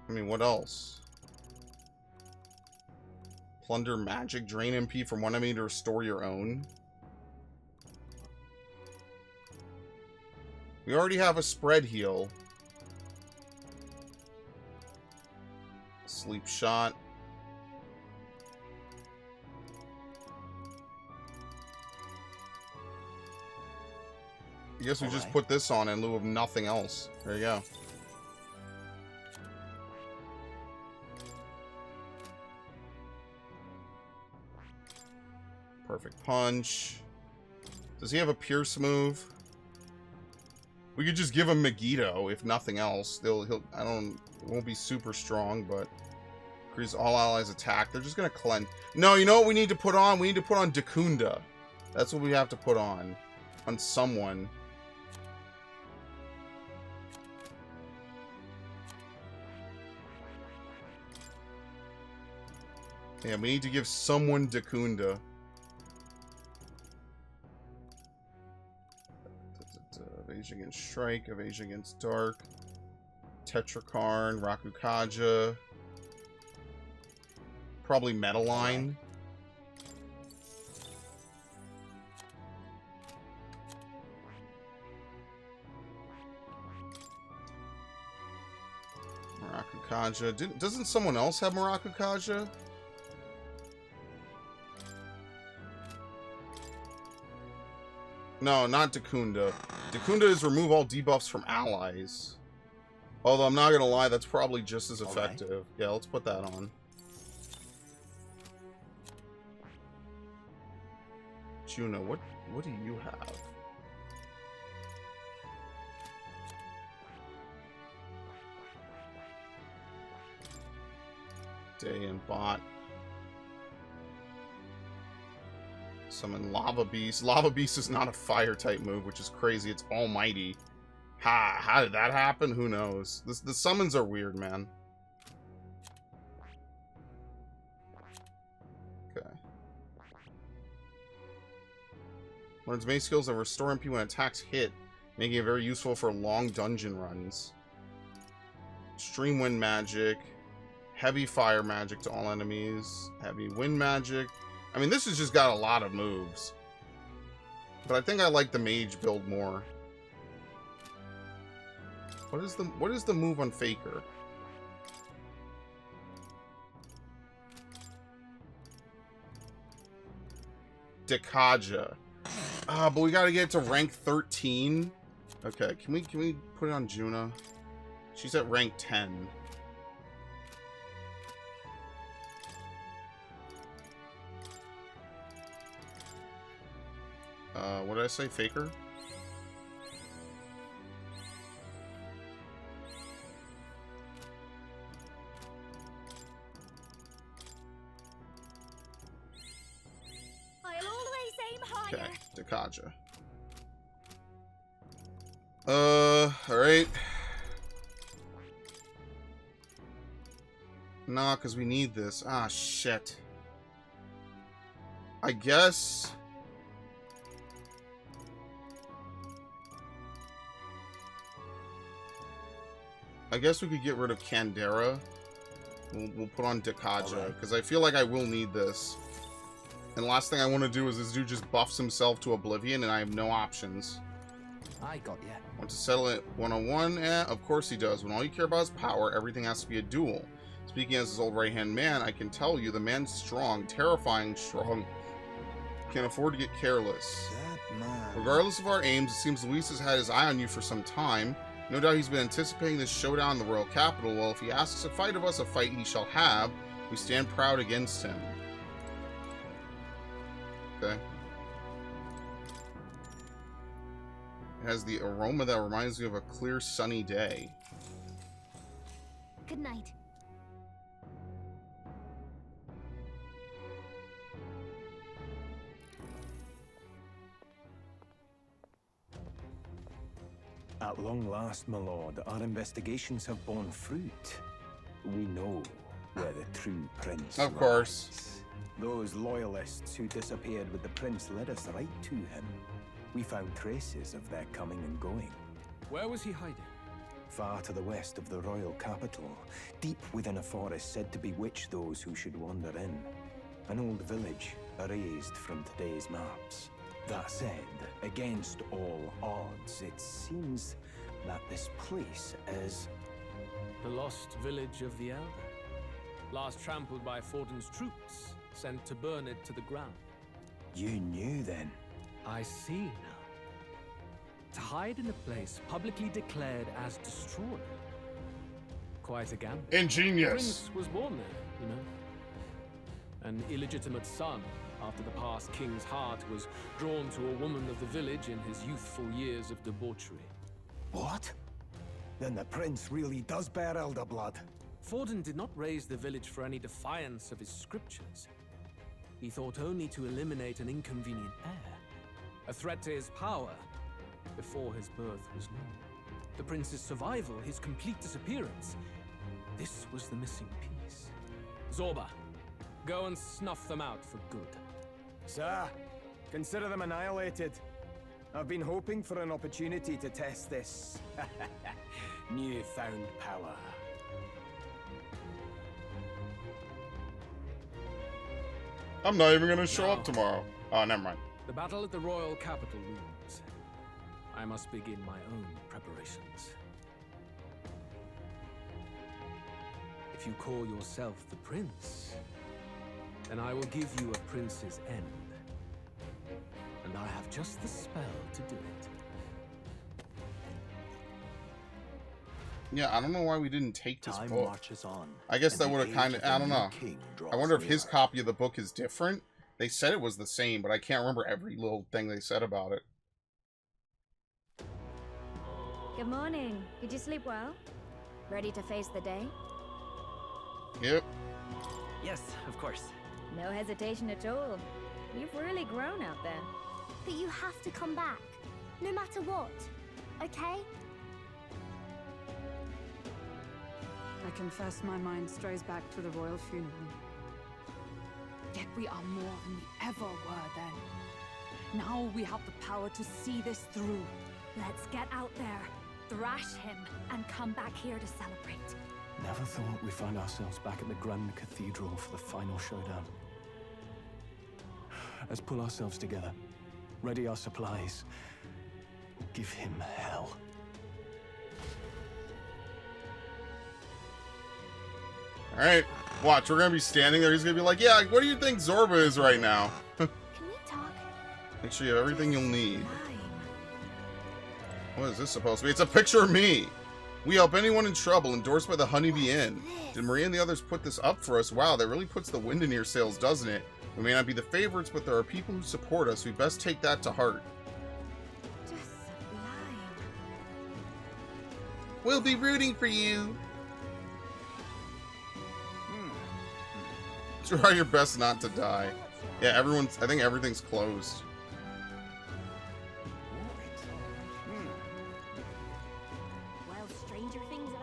I mean, what else? Plunder magic. Drain MP from one enemy to restore your own. We already have a spread heal. Sleep shot. I guess we just put this on in lieu of nothing else. There you go. Perfect punch. Does he have a pierce move? We could just give him Megiddo, if nothing else. It won't be super strong, but increase all allies attack. They're just gonna cleanse. No, you know what we need to put on? We need to put on Dacunda. That's what we have to put on someone. Yeah, we need to give someone Dacunda. Evasion against Strike, Evasion against Dark, Tetrakarn, Rakukaja, probably Metaline. Marakukaja. Doesn't someone else have Marakukaja? No, not Dacunda. Dacunda is remove all debuffs from allies. Although I'm not gonna lie, that's probably just as effective. Yeah, let's put that on. Juno, what do you have? Day and bot. Summon Lava Beast. Lava Beast is not a fire type move, which is crazy. It's almighty. How did that happen? Who knows? The summons are weird, man. Okay. Learns main skills that restore MP when attacks hit, making it very useful for long dungeon runs. Extreme wind magic. Heavy fire magic to all enemies. Heavy wind magic. I mean, this has just got a lot of moves. But I think I like the mage build more. What is the move on Faker? Dekaja. Ah, but we gotta get to rank 13. Okay, can we put it on Juna? She's at rank 10. What did I say? Faker? I'll always aim higher. Okay, Dakaja. Alright. Nah, because we need this. Ah, shit. I guess... we could get rid of Candera. We'll put on Dakaja, because I feel like I will need this. And the last thing I want to do is this dude just buffs himself to Oblivion, and I have no options. I got ya. Want to settle it 101? Eh, of course he does. When all you care about is power, everything has to be a duel. Speaking as his old right-hand man, I can tell you the man's strong, terrifying strong. Can't afford to get careless. Regardless of our aims, it seems Luis has had his eye on you for some time. No doubt he's been anticipating this showdown in the royal capital. Well, if he asks a fight of us, a fight he shall have. We stand proud against him. Okay. It has the aroma that reminds me of a clear, sunny day. Good night. At long last, my lord, our investigations have borne fruit. We know where the true prince Of course. lies. Those loyalists who disappeared with the prince led us right to him. We found traces of their coming and going. Where was he hiding? Far to the west of the royal capital, deep within a forest said to bewitch those who should wander in. An old village erased from today's maps. That said, against all odds, it seems that this place is... The lost village of the Elder. Last trampled by Forden's troops, sent to burn it to the ground. You knew then? I see now. To hide in a place publicly declared as destroyed. Quite a gamble. Ingenious. The prince was born there, you know. An illegitimate son, after the past king's heart was drawn to a woman of the village in his youthful years of debauchery. What? Then the prince really does bear elder blood. Forden did not raise the village for any defiance of his scriptures. He thought only to eliminate an inconvenient heir, a threat to his power, before his birth was known. The prince's survival, his complete disappearance, this was the missing piece. Zorba, go and snuff them out for good. Sir, consider them annihilated. I've been hoping for an opportunity to test this newfound power. I'm not even gonna show up tomorrow. Oh, never mind. The battle at the royal capital looms. I must begin my own preparations. If you call yourself the prince, then I will give you a prince's end. And I have just the spell to do it. Yeah, I don't know why we didn't take this Time book. marches on, I guess and that the would have age kind of of... the I don't new know. king draws I wonder if his nearer. copy of the book is different. They said it was the same, but I can't remember every little thing they said about it. Good morning. Did you sleep well? Ready to face the day? Yep. Yes, of course. No hesitation at all. You've really grown out there. But you have to come back, no matter what, okay? I confess my mind strays back to the royal funeral. Yet we are more than we ever were then. Now we have the power to see this through. Let's get out there, thrash him, and come back here to celebrate. Never thought we'd find ourselves back at the Grand Cathedral for the final showdown. Let's pull ourselves together, ready our supplies, give him hell. Alright, watch, we're gonna be standing there, he's gonna be like, yeah, what do you think Zorba is right now? Can we talk? Make sure you have everything you'll need. What is this supposed to be? It's a picture of me! We help anyone in trouble, endorsed by the Honeybee Inn. Did Maria and the others put this up for us? Wow, that really puts the wind in your sails, doesn't it? We may not be the favorites, but there are people who support us. We best take that to heart. Just sublime. We'll be rooting for you. Try your best not to die. Yeah, I think everything's closed. Well, stranger things have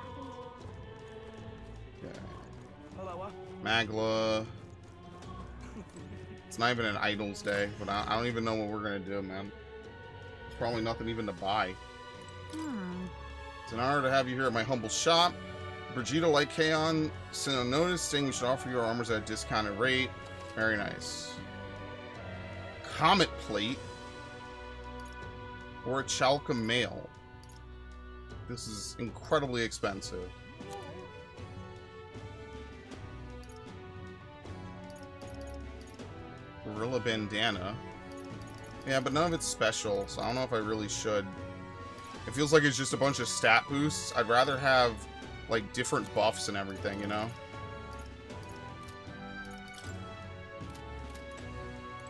happened. Magla. It's not even an Idols Day, but I don't even know what we're gonna do, man. There's probably nothing even to buy. It's an honor to have you here at my humble shop. Brigitte Lycaon sent a notice saying we should offer you our armors at a discounted rate. Very nice. Comet plate. Or a Chalcum mail. This is incredibly expensive. Gorilla bandana. Yeah, but none of it's special, so I don't know if I really should. It feels like it's just a bunch of stat boosts. I'd rather have, like, different buffs and everything, you know?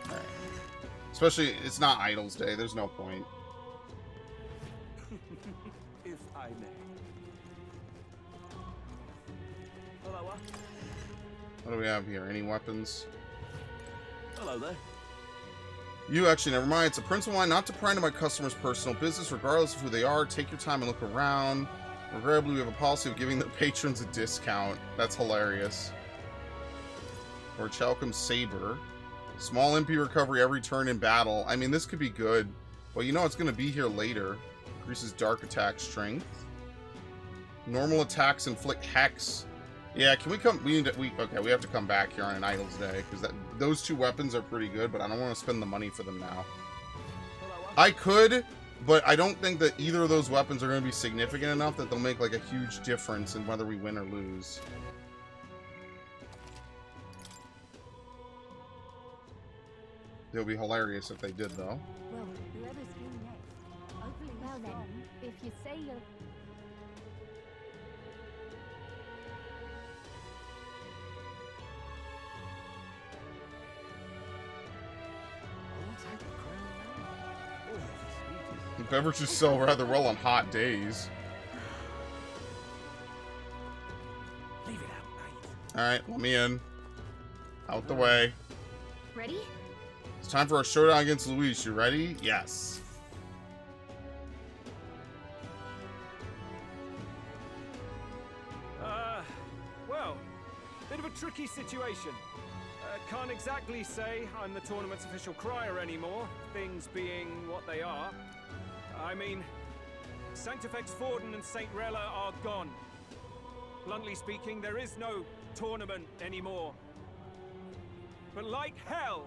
Alright. Especially, it's not Idols Day. There's no point. If I may. What do we have here? Any weapons? Hello there. You actually, never mind. It's a principle line not to pry into my customers' personal business, regardless of who they are. Take your time and look around. Regrettably, we have a policy of giving their patrons a discount. That's hilarious. Or Chalcum Saber. Small MP recovery every turn in battle. I mean, this could be good. Well, you know it's going to be here later. Increases dark attack strength. Normal attacks inflict hex. Yeah, can we come? Okay, we have to come back here on an Idols Day because those two weapons are pretty good, but I don't want to spend the money for them now. I could, but I don't think that either of those weapons are going to be significant enough that they'll make like a huge difference in whether we win or lose. It'll be hilarious if they did, though. Well, whoever's in next. Hopefully, well then, if you say you're... The beverages sell rather well on hot days. Leave it out, mate. Alright, let me in. Out the way. Ready? It's time for our showdown against Luis. You ready? Yes. Well, bit of a tricky situation. Can't exactly say I'm the tournament's official crier anymore, things being what they are. I mean, Sanctifex Forden and St. Rella are gone. Bluntly speaking, there is no tournament anymore. But like hell,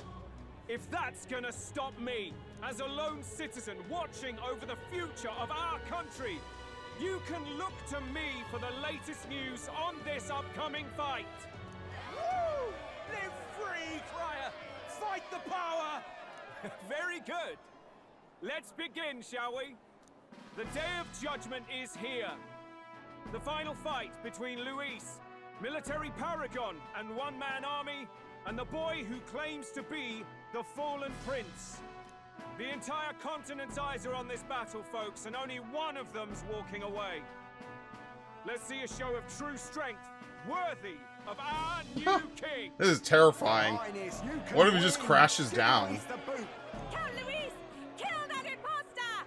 if that's gonna stop me, as a lone citizen watching over the future of our country, you can look to me for the latest news on this upcoming fight. Woo! Live free, crier! Fight the power! Very good. Let's begin, shall we? The Day of Judgment is here. The final fight between Luis, military paragon and one-man army, and the boy who claims to be the Fallen Prince. The entire continent's eyes are on this battle, folks, and only one of them's walking away. Let's see a show of true strength, worthy of our new king. This is terrifying. What if he just crashes down? Count Luis! Kill that imposter!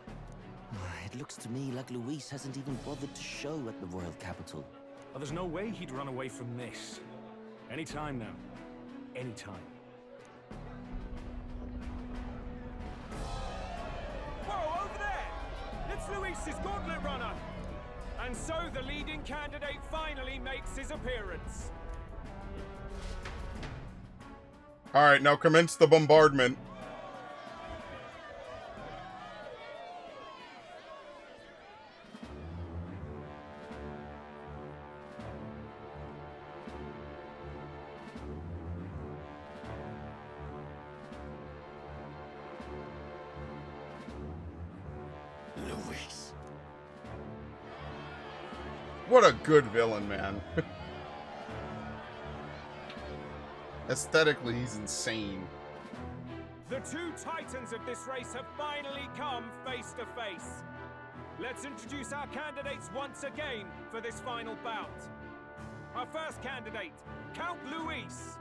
It looks to me like Luis hasn't even bothered to show at the royal capital. Well, there's no way he'd run away from this. Anytime now. Anytime. Whoa, over there! It's Luis's gauntlet runner! And so the leading candidate finally makes his appearance. Alright, now commence the bombardment. Luis. What a good villain, man. Aesthetically, he's insane. The two titans of this race have finally come face to face. Let's introduce our candidates once again for this final bout. Our first candidate, Count Luis.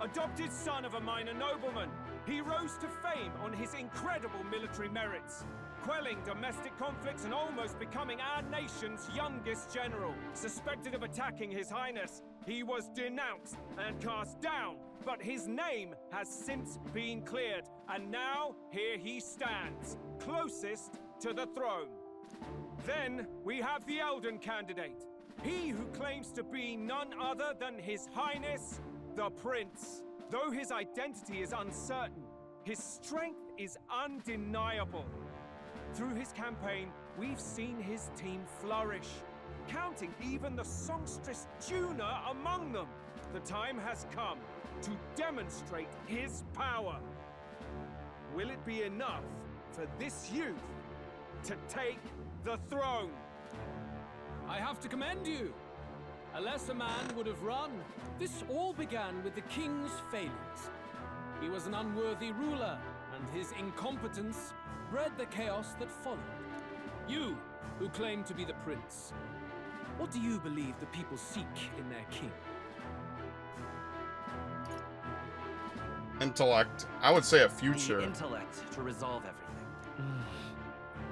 Adopted son of a minor nobleman, he rose to fame on his incredible military merits, quelling domestic conflicts and almost becoming our nation's youngest general. Suspected of attacking His Highness, he was denounced and cast down, but his name has since been cleared, and now here he stands, closest to the throne. Then we have the Elden candidate, he who claims to be none other than His Highness, the Prince. Though his identity is uncertain, his strength is undeniable. Through his campaign, we've seen his team flourish, counting even the songstress Juna among them. The time has come to demonstrate his power. Will it be enough for this youth to take the throne? I have to commend you. A lesser man would have run. This all began with the king's failures. He was an unworthy ruler, and his incompetence bred the chaos that followed. You, who claim to be the prince, what do you believe the people seek in their king? Intellect. I would say a future. The intellect to resolve everything.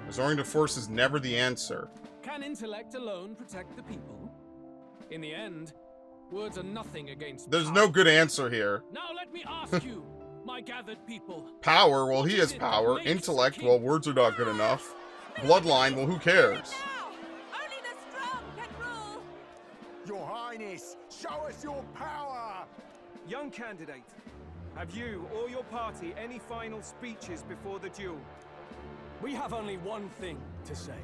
Resorting to force is never the answer. Can intellect alone protect the people? In the end, words are nothing against There's power. no good answer here. Now let me ask you, my gathered people. Power, well, he has power. Intellect, well, words are not good enough. Bloodline, well, who cares? Your Highness, show us your power! Young candidate, have you or your party any final speeches before the duel? We have only one thing to say.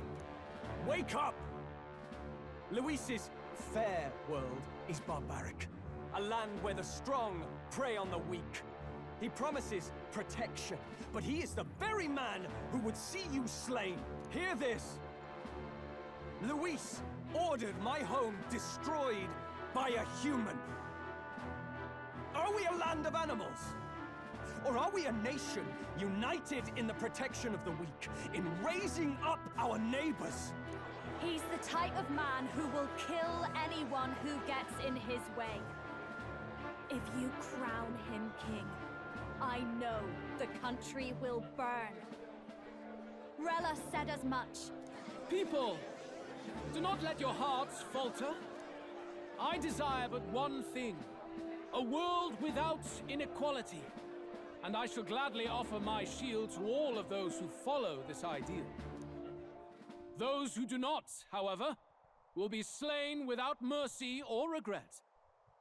Wake up! Luis's fair world is barbaric. A land where the strong prey on the weak. He promises protection, but he is the very man who would see you slain. Hear this. Luis ordered my home destroyed by a human. Are we a land of animals? Or are we a nation united in the protection of the weak, in raising up our neighbors? He's the type of man who will kill anyone who gets in his way. If you crown him king, I know the country will burn. Rella said as much. People, do not let your hearts falter. I desire but one thing, a world without inequality. And I shall gladly offer my shield to all of those who follow this ideal. Those who do not, however, will be slain without mercy or regret.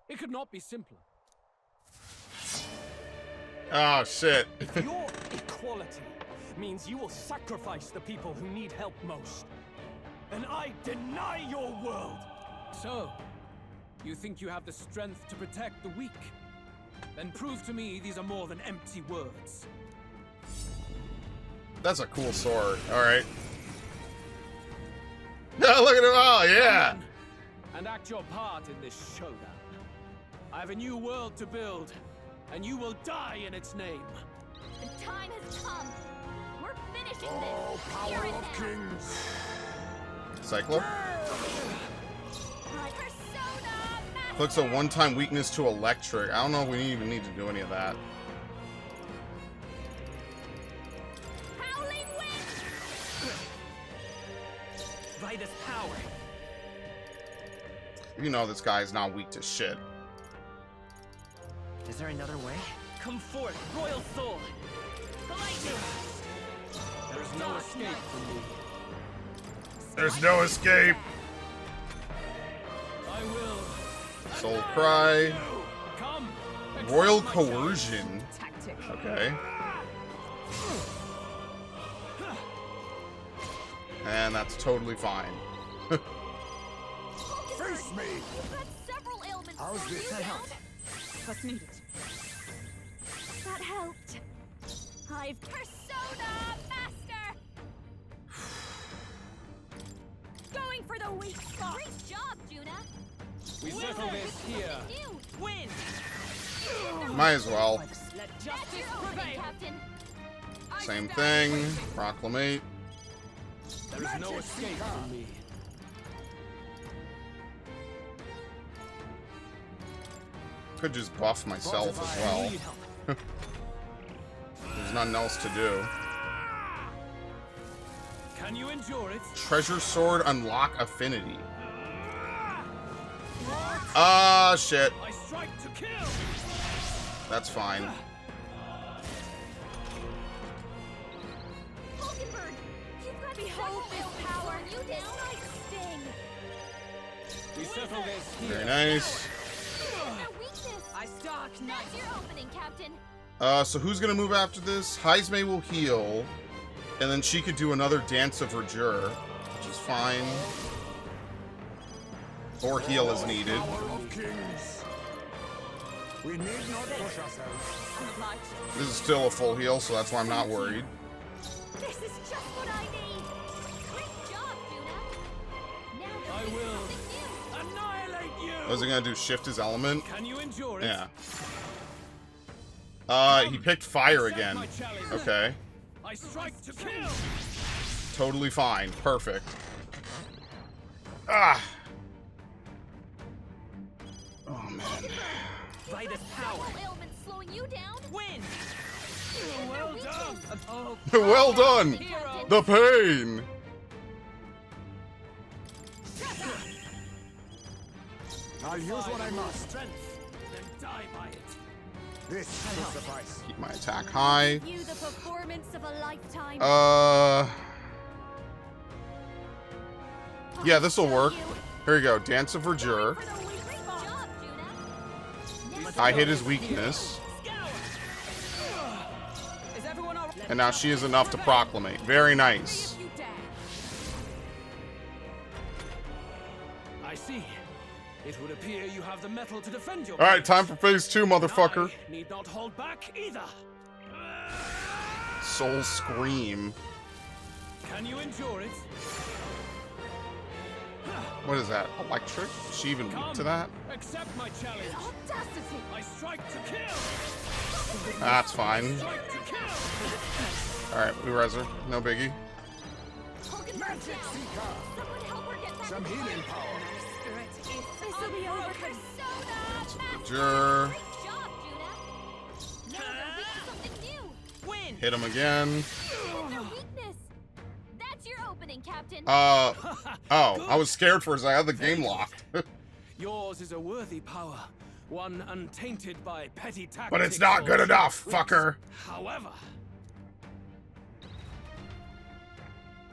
It could not be simpler. Oh, shit. If your equality means you will sacrifice the people who need help most, then I deny your world. So, you think you have the strength to protect the weak? Then prove to me these are more than empty words. That's a cool sword. Alright. Look at it all, yeah! And act your part in this showdown. I have a new world to build, and you will die in its name. The time has come. We're finishing Oh, this. power Hear it of now. kings! Cycler? My persona master. Clicks a one-time weakness to electric. I don't know if we even need to do any of that. Howling wind. By this power. You know this guy is not weak to shit. Is there another way? Come forth, royal soul! The lightning! There is no escape from me. There's no escape! I will. Soul Cry. Come. Royal Coercion. Okay. And that's totally fine. Face me! You've had several ailments. How's Are this? you That down? helped. What's needed? That helped. I've persona master. Going for the Great job, Juna. We settle this here. Win! Might as well. Let justice prevail. Captain. Same thing. Proclamate. There is no escape from me. Could just buff myself as well. There's nothing else to do. Can you endure it? Treasure sword unlock affinity. Ah, shit. I strike to kill. That's fine. Falkenberg, you've got behold this power. You down? Sting. We settle this here. Very nice. Their weakness. I stalk That's your opening, Captain. So who's gonna move after this? Heisme will heal, and then she could do another Dance of Verdure, which is fine. Or heal as needed. We need not push ourselves. This is still a full heal, so that's why I'm not worried. This is just what I need. Great job, Juna. Now I will annihilate you. Was he gonna do shift his element? Can you endure it? Yeah. He picked fire again. Okay. I strike to kill. Totally fine. Perfect. Ah. Oh man. By the power. Ailment slowing you down. Win. Well done. Oh, Well done. hero. The pain. I'll use what I must. Strength, then die by it. This will suffice. Keep my attack high. You the performance of a lifetime. Yeah, this will work. Here you go. Dance of Verdure. Great job, Juna. I hit his weakness. Is everyone all right? And now she is enough to proclamate. Very nice. You dare. I see. It would appear you have the metal to defend your. Alright, time for phase 2, motherfucker. I need not hold back either. Soul Scream. Can you endure it? What is that? Electric? Is she even weak to that? Accept my challenge. Audacity. I strike to kill. That's fine. Strike to kill. Alright, we res her. No biggie. Magic Seeker. Someone help her get back. Some healing power. This will be over. Persona. Verdure. Great job, Juna. Now they're weak to something new. Win. Hit him again. Their weakness. That's your opening, Captain. Oh, I was scared for a second. I had the game locked. Yours is a worthy power, one untainted by petty tactics. But it's not good or enough, tricks. fucker. However,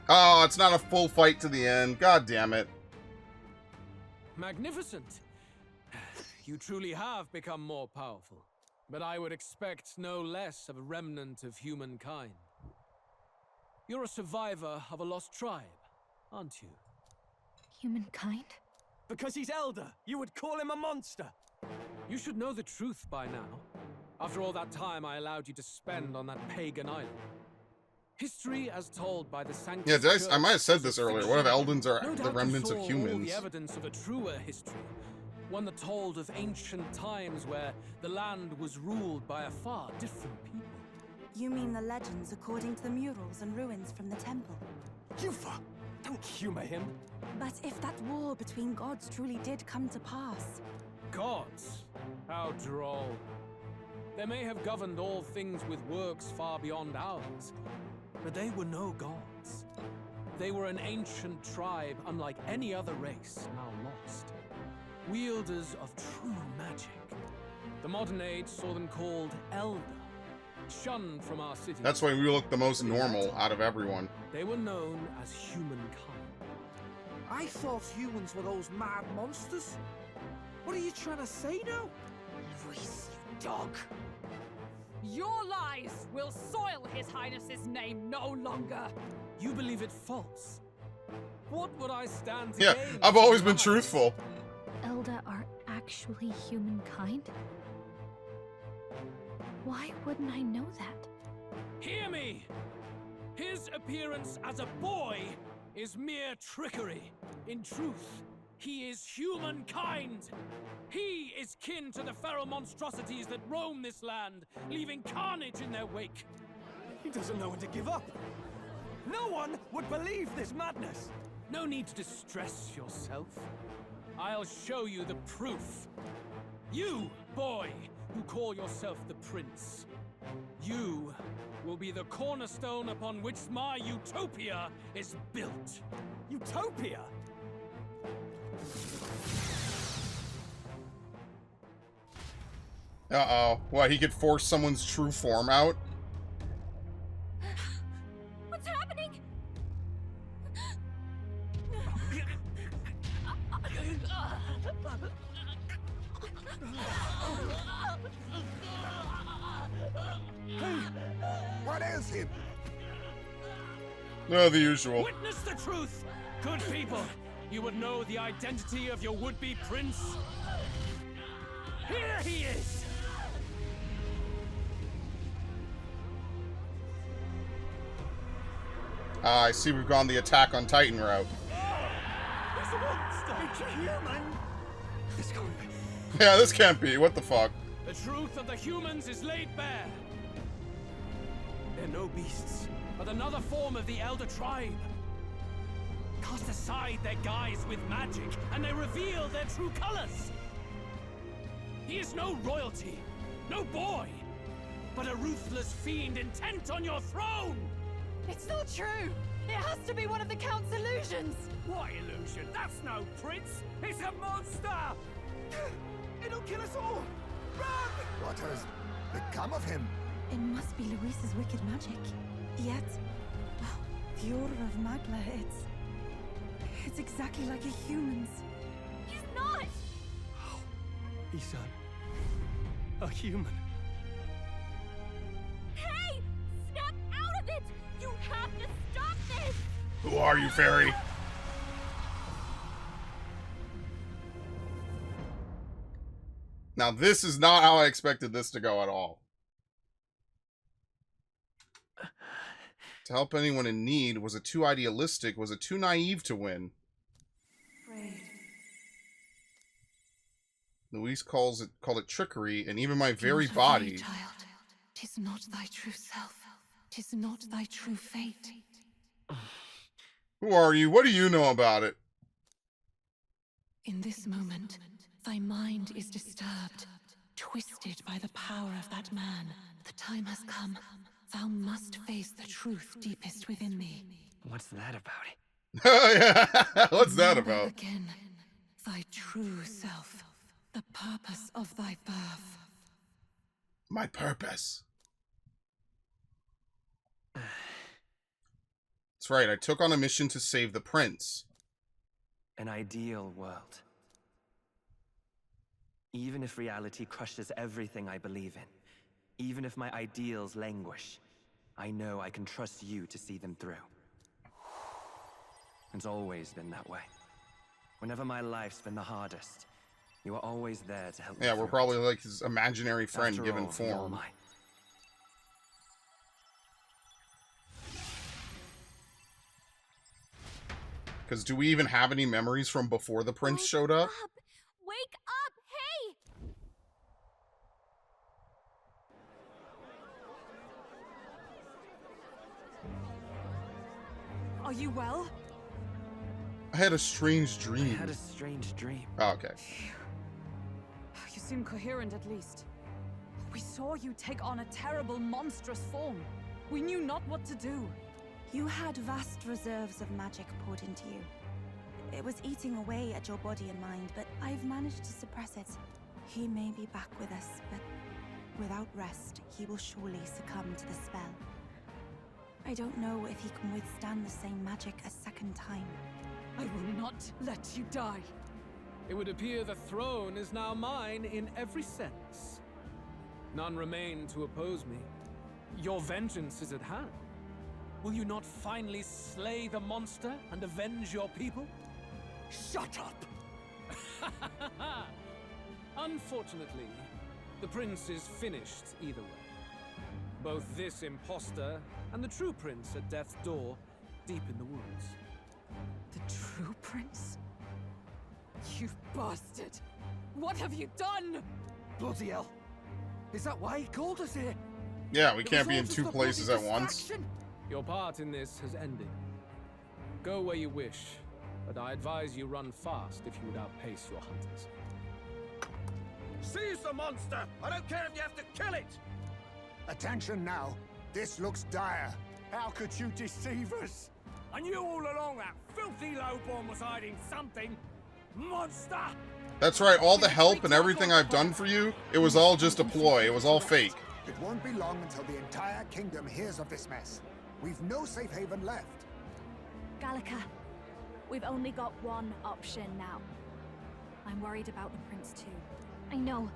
Oh, it's not a full fight to the end. God damn it. magnificent. You truly have become more powerful, but I would expect no less of a remnant of humankind. You're a survivor of a lost tribe, aren't you? Humankind? Because he's elder, you would call him a monster. You should know the truth by now. After all that time I allowed you to spend on that pagan island. History as told by the Sanctus. Yeah, I might have said this earlier. What if Eldens are No the doubt you remnants of saw all humans? the evidence of a truer history. One that told of ancient times where the land was ruled by a far different people. You mean the legends according to the murals and ruins from the temple? Yufa, don't humor him. But if that war between gods truly did come to pass... Gods? How droll. They may have governed all things with works far beyond ours, but they were no gods. They were an ancient tribe unlike any other race now lost. Wielders of true magic. The modern age saw them called Elder, shunned from our city. That's why we look the most normal out of everyone. They were known as humankind. I thought humans were those mad monsters. What are you trying to say now? Reese, you dog. Your lies will soil His Highness's name no longer. You believe it false. What would I stand to Yeah, gain I've from always your been lies? truthful. Elda are actually humankind? Why wouldn't I know that? Hear me! His appearance as a boy is mere trickery. In truth, he is humankind. He is kin to the feral monstrosities that roam this land, leaving carnage in their wake. He doesn't know when to give up. No one would believe this madness. No need to distress yourself. I'll show you the proof. You, boy, who call yourself the prince. You will be the cornerstone upon which my utopia is built. Utopia? Uh-oh. What, he could force someone's true form out? What's happening? Hey, what is him? No, the usual. Witness the truth, good people. You would know the identity of your would-be prince. Here he is. I see we've gone the Attack on Titan route. It's a monster! It's a human! This can't be. Yeah, this can't be. What the fuck? The truth of the humans is laid bare. They're no beasts, but another form of the Elder Tribe. Cast aside their guise with magic, and they reveal their true colors. He is no royalty, no boy, but a ruthless fiend intent on your throne! It's not true! It has to be one of the Count's illusions! What illusion? That's no prince! It's a monster! It'll kill us all! Run! What has become of him? It must be Luis's wicked magic. Yet, oh, the aura of Magla, it's exactly like a human's. He's not! He's a human. Hey! Snap out of it! You have to stop this! Who are you, fairy? Now, this is not how I expected this to go at all. To help anyone in need, was it too idealistic? Was it too naive to win? Luis called it trickery, and even my very body. Child, 'tis not thy true self. 'Tis not thy true fate. Who are you? What do you know about it? In this moment, thy mind is disturbed, twisted by the power of that man. The time has come. Thou must face the truth deepest within thee. What's that about? Yeah. What's that Remember about? again, thy true self, the purpose of thy birth. My purpose. That's right, I took on a mission to save the prince. An ideal world. Even if reality crushes everything I believe in, even if my ideals languish, I know I can trust you to see them through. It's always been that way. Whenever my life's been the hardest, you are always there to help me. Yeah, we're probably like his imaginary friend After given all, form. Because do we even have any memories from before the prince showed up? Wake up! Hey! Are you well? I had a strange dream. I had a strange dream. Oh, okay. You seem coherent at least. We saw you take on a terrible, monstrous form. We knew not what to do. You had vast reserves of magic poured into you. It was eating away at your body and mind, but I've managed to suppress it. He may be back with us, but without rest, he will surely succumb to the spell. I don't know if he can withstand the same magic a second time. I will not let you die. It would appear the throne is now mine in every sense. None remain to oppose me. Your vengeance is at hand. Will you not finally slay the monster and avenge your people? Shut up! Unfortunately, the prince is finished either way. Both this imposter and the true prince at death's door, deep in the woods. The true prince? You bastard! What have you done? Bloody hell. Is that why he called us here? Yeah, we can't be in two places at once. Your part in this has ended. Go where you wish, but I advise you run fast if you would outpace your hunters. Seize the monster! I don't care if you have to kill it! Attention now. This looks dire. How could you deceive us? I knew all along that filthy lowborn was hiding something. Monster! That's right, all the help and everything I've done for you, it was all just a ploy. It was all fake. It won't be long until the entire kingdom hears of this mess. We've no safe haven left. Gallica, we've only got one option now. I'm worried about the prince too. I know.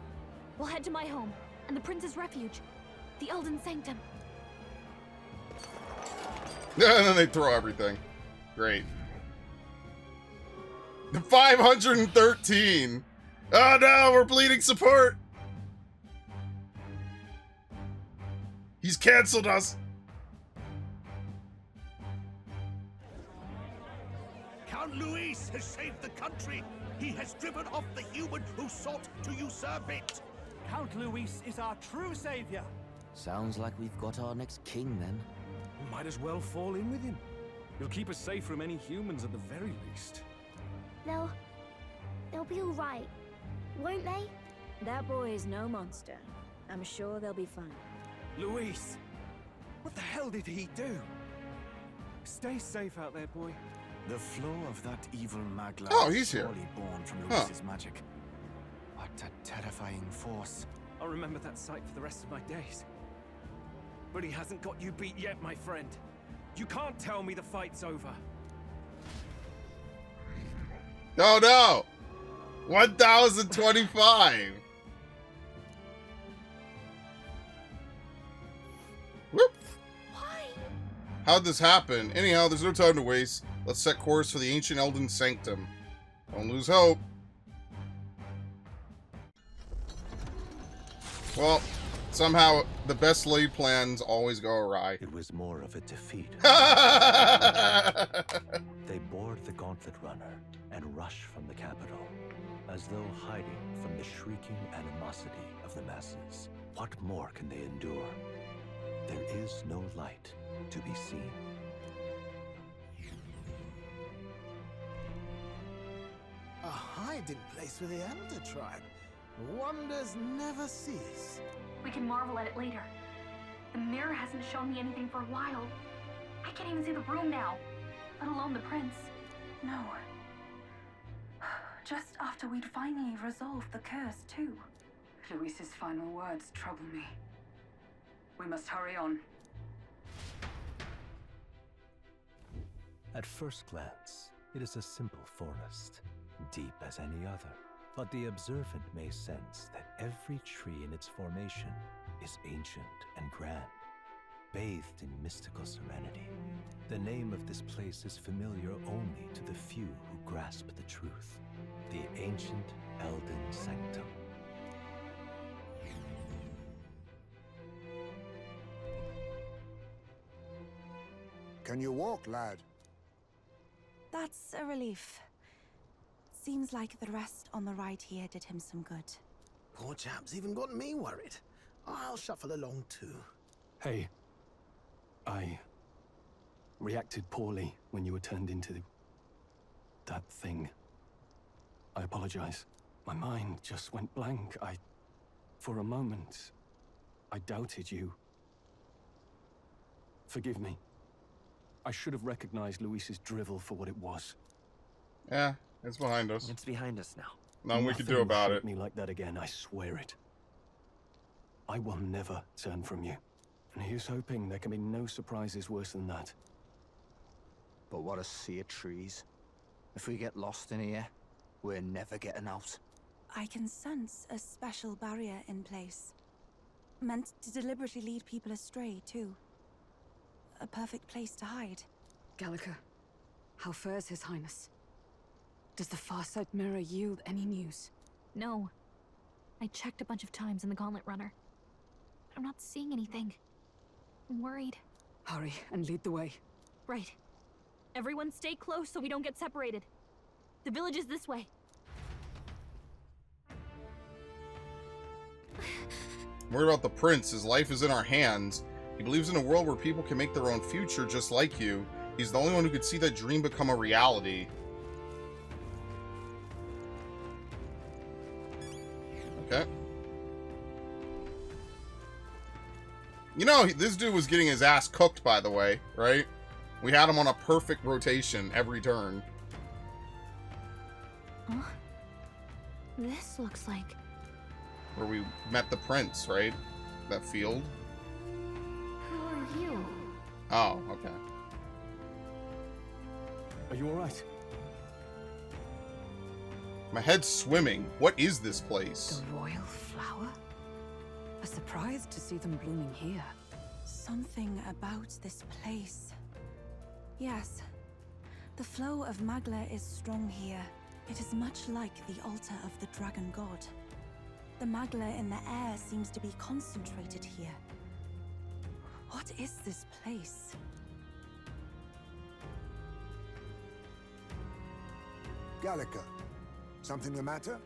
We'll head to my home, and the prince's refuge. The Elden Sanctum. And then they throw everything. Great. 513! Oh no, we're bleeding support! He's canceled us! Count Luis has saved the country. He has driven off the human who sought to usurp it. Count Luis is our true savior. Sounds like we've got our next king then. Might as well fall in with him. He'll keep us safe from any humans at the very least. They'll be all right, won't they? That boy is no monster. I'm sure they'll be fine. Luis! What the hell did he do? Stay safe out there, boy. The flow of that evil magla Oh, he's here. surely born from Luis's magic. What a terrifying force. I'll remember that sight for the rest of my days. But he hasn't got you beat yet, my friend. You can't tell me the fight's over. Oh no! 1025! Whoop! Why? How'd this happen? Anyhow, there's no time to waste. Let's set course for the ancient Elden Sanctum. Don't lose hope. Well, somehow the best laid plans always go awry. It was more of a defeat. They board the Gauntlet Runner and rush from the capital, as though hiding from the shrieking animosity of the masses. What more can they endure? There is no light to be seen. A hiding place for the Elder tribe. Wonders never cease. We can marvel at it later. The mirror hasn't shown me anything for a while. I can't even see the room now, let alone the prince. No. Just after we'd finally resolved the curse, too. Luis's final words trouble me. We must hurry on. At first glance, it is a simple forest, deep as any other. But the observant may sense that every tree in its formation is ancient and grand, bathed in mystical serenity. The name of this place is familiar only to the few who grasp the truth. The ancient Elden Sanctum. Can you walk, lad? That's a relief. Seems like the rest on the right here did him some good. Poor chap's even got me worried. I'll shuffle along too. Hey, I reacted poorly when you were turned into that thing. I apologize. My mind just went blank. For a moment, I doubted you. Forgive me. I should have recognized Luis's drivel for what it was. Yeah, it's behind us. It's behind us now. Nothing we can do about it. Me like that again, I swear it. I will never turn from you. And here's hoping there can be no surprises worse than that. But what a sea of trees. If we get lost in here, we're never getting out. I can sense a special barrier in place. Meant to deliberately lead people astray, too. A perfect place to hide. Gallica, how fares His Highness? Does the Farsight mirror yield any news? No. I checked a bunch of times in the Gauntlet Runner. I'm not seeing anything. I'm worried. Hurry and lead the way. Right. Everyone stay close so we don't get separated. The village is this way. I'm worried about the prince. His life is in our hands. He believes in a world where people can make their own future just like you. He's the only one who could see that dream become a reality. Okay. You know, this dude was getting his ass cooked, by the way, right? We had him on a perfect rotation every turn. Huh? This looks like... Where we met the prince, right? That field. Who are you? Oh, okay. Are you alright? My head's swimming. What is this place? The royal flower? A surprise to see them blooming here. Something about this place. Yes. The flow of Magla is strong here. It is much like the altar of the dragon god. The Magla in the air seems to be concentrated here. What is this place? Gallica, something the matter?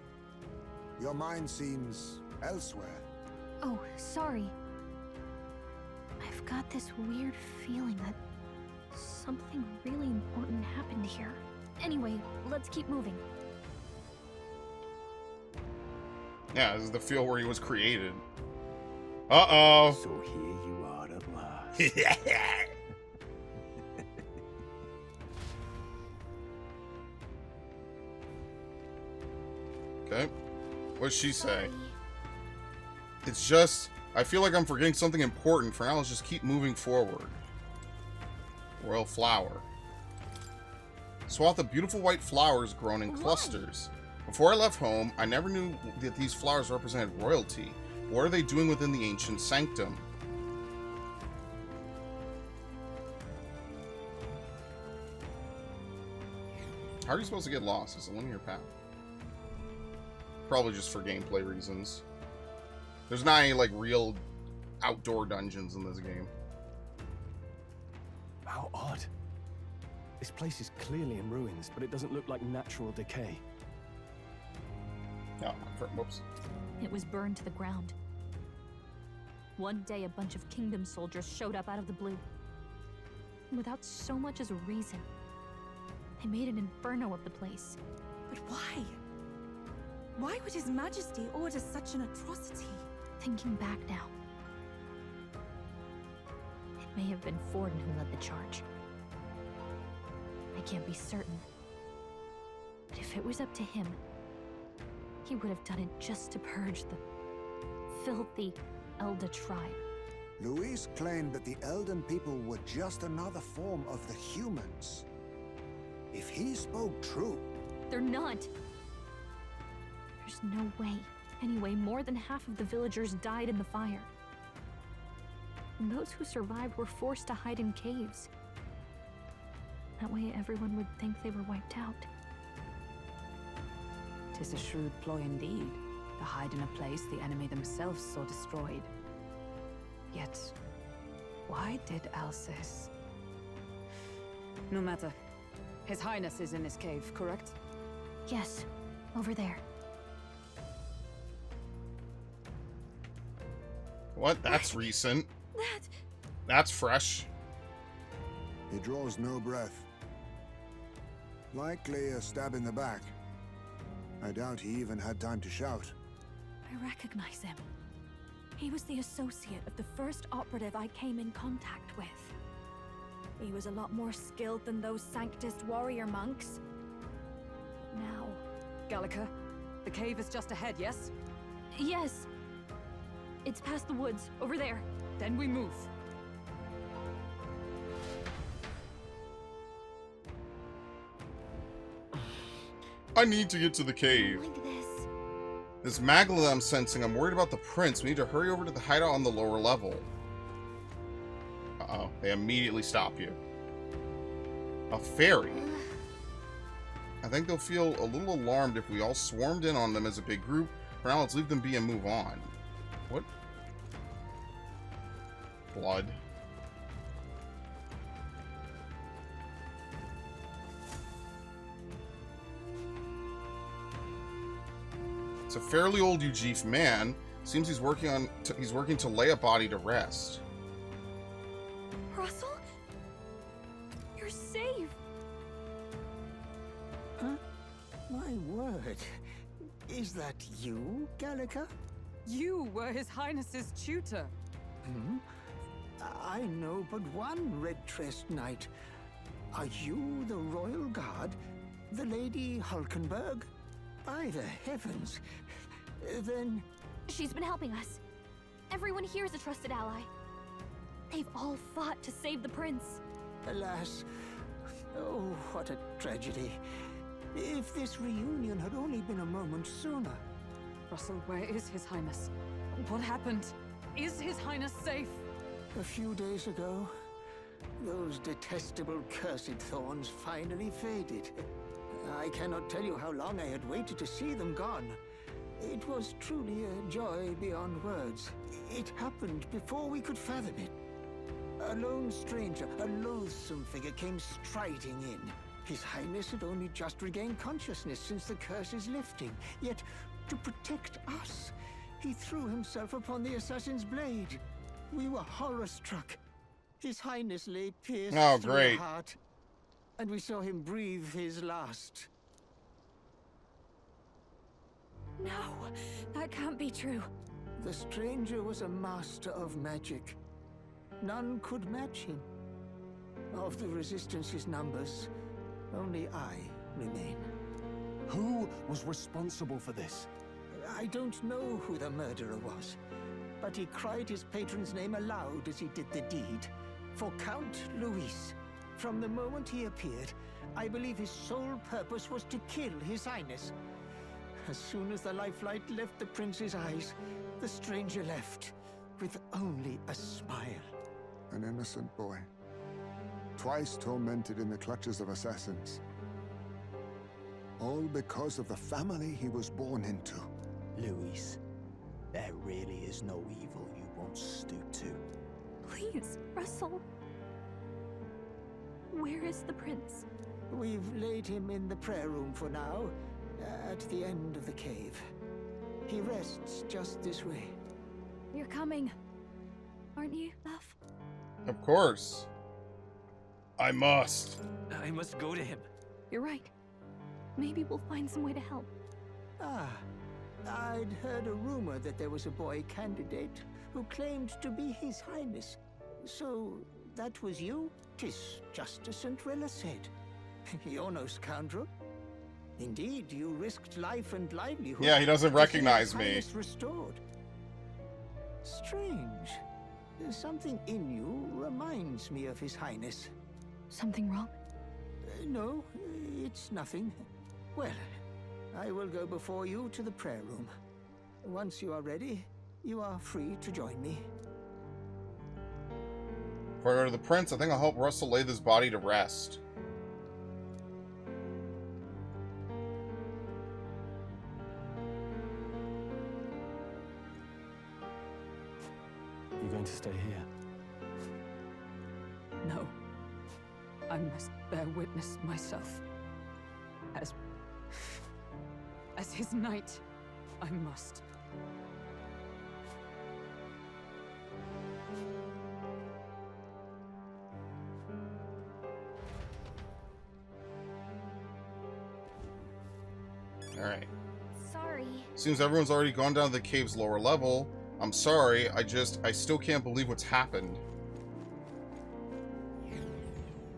Your mind seems elsewhere. Oh, sorry. I've got this weird feeling that something really important happened here. Anyway, let's keep moving. Yeah, this is the field where he was created. Uh-oh. So here you are at last. Okay. What'd she say? It's just, I feel like I'm forgetting something important. For now, let's just keep moving forward. Royal flower. Swath of beautiful white flowers grown in clusters. Before I left home, I never knew that these flowers represented royalty. What are they doing within the ancient sanctum? How are you supposed to get lost? It's a linear path. Probably just for gameplay reasons. There's not any, like, real outdoor dungeons in this game. How odd. This place is clearly in ruins, but it doesn't look like natural decay. Oh, whoops. It was burned to the ground. One day, a bunch of kingdom soldiers showed up out of the blue. Without so much as a reason. They made an inferno of the place. But why? Why would His Majesty order such an atrocity? Thinking back now, it may have been Forden who led the charge. I can't be certain. But if it was up to him, he would have done it just to purge the filthy Elda tribe. Luis claimed that the Elden people were just another form of the humans. If he spoke true... They're not. There's no way. Anyway, more than half of the villagers died in the fire. And those who survived were forced to hide in caves. That way everyone would think they were wiped out. 'Tis a shrewd ploy indeed, to hide in a place the enemy themselves saw destroyed. Yet, why did Alcis? No matter. His Highness is in this cave, correct? Yes, over there. What? That's recent. That's fresh. He draws no breath. Likely a stab in the back. I doubt he even had time to shout. I recognize him. He was the associate of the first operative I came in contact with. He was a lot more skilled than those Sanctist warrior monks. Now... Gallica, the cave is just ahead, yes? Yes. It's past the woods, over there. Then we move. I need to get to the cave. Like this. This Magla I'm sensing, I'm worried about the prince. We need to hurry over to the hideout on the lower level. Uh-oh, they immediately stop you. A fairy. I think they'll feel a little alarmed if we all swarmed in on them as a big group. For now, let's leave them be and move on. What? Blood. It's a fairly old Ujif man. Seems he's working to lay a body to rest. Russell? You're safe. Huh? My word. Is that you, Gallica? You were His Highness's tutor. Hmm? I know but one red-tressed knight. Are you the royal guard? The Lady Hulkenberg? By the heavens. Then... She's been helping us. Everyone here is a trusted ally. They've all fought to save the prince. Alas. Oh, what a tragedy. If this reunion had only been a moment sooner. Russell, where is His Highness? What happened? Is His Highness safe? A few days ago, those detestable cursed thorns finally faded. I cannot tell you how long I had waited to see them gone. It was truly a joy beyond words. It happened before we could fathom it. A lone stranger, a loathsome figure, came striding in. His Highness had only just regained consciousness since the curse's lifting. Yet, to protect us, he threw himself upon the assassin's blade. We were horror-struck. His Highness lay pierced through the heart, and we saw him breathe his last. No, that can't be true. The stranger was a master of magic. None could match him. Of the Resistance's numbers, only I remain. Who was responsible for this? I don't know who the murderer was, but he cried his patron's name aloud as he did the deed. For Count Luis. From the moment he appeared, I believe his sole purpose was to kill His Highness. As soon as the lifelight left the prince's eyes, the stranger left, with only a smile. An innocent boy. Twice tormented in the clutches of assassins. All because of the family he was born into. Luis, there really is no evil you won't stoop to. Please, Russell. Where is the prince? We've laid him in the prayer room for now, at the end of the cave. He rests just this way. You're coming, aren't you, love? Of course. I must. I must go to him. You're right. Maybe we'll find some way to help. Ah, I'd heard a rumor that there was a boy candidate who claimed to be His Highness. So, that was you? 'Tis just as St. Rilla said. You're no scoundrel. Indeed, you risked life and livelihood. Yeah, he doesn't recognize to see His me. Highness restored. Strange. Something in you reminds me of His Highness. Something wrong? No, it's nothing. Well, I will go before you to the prayer room. Once you are ready, you are free to join me. Before I go to the prince, I think I'll help Russell lay this body to rest. You're going to stay here? No. I must bear witness myself. As his knight, I must. Alright. Sorry. Seems everyone's already gone down to the cave's lower level. I'm sorry, I still can't believe what's happened.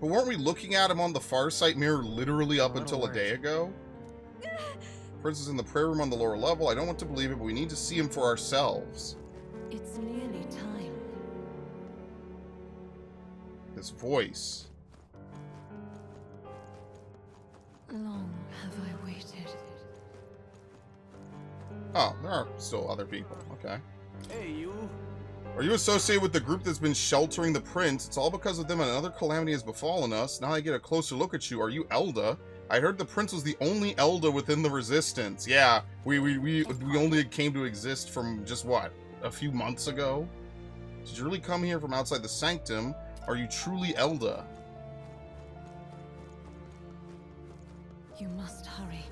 But weren't we looking at him on the far sight mirror literally up until a day ago? Prince is in the prayer room on the lower level. I don't want to believe it, but we need to see him for ourselves. It's nearly time. His voice. Long have I waited. Oh, there are still other people. Okay. Hey, you. Are you associated with the group that's been sheltering the prince? It's all because of them and another calamity has befallen us. Now I get a closer look at you. Are you Elda? I heard the prince was the only Elda within the resistance. Yeah, we only came to exist from just what? A few months ago? Did you really come here from outside the sanctum? Are you truly Elda? You must hurry.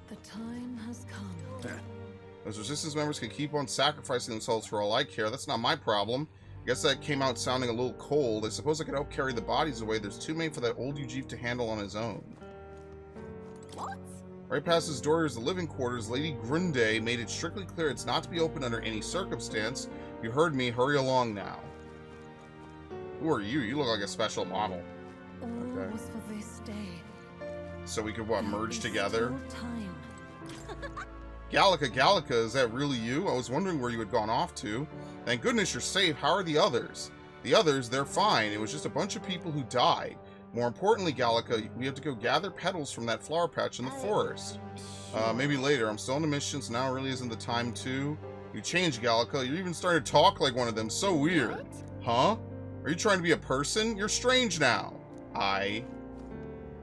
The time has come. Those resistance members can keep on sacrificing themselves for all I care. That's not my problem. I guess that came out sounding a little cold. I suppose I could help carry the bodies away. There's too many for that old Ujib to handle on his own. What? Right past his door is the living quarters. Lady Grunde made it strictly clear it's not to be opened under any circumstance. You heard me. Hurry along now. Who are you? You look like a special model. All Okay. was for this day. So we could, what, merge Is together? still time. Gallica, is that really you? I was wondering where you had gone off to. Thank goodness you're safe. How are the others? The others, they're fine. It was just a bunch of people who died. More importantly, Gallica, we have to go gather petals from that flower patch in the forest. Maybe later. I'm still on a mission, so now really isn't the time to. You changed, Gallica. You even started to talk like one of them. So weird. Huh? Are you trying to be a person? You're strange now.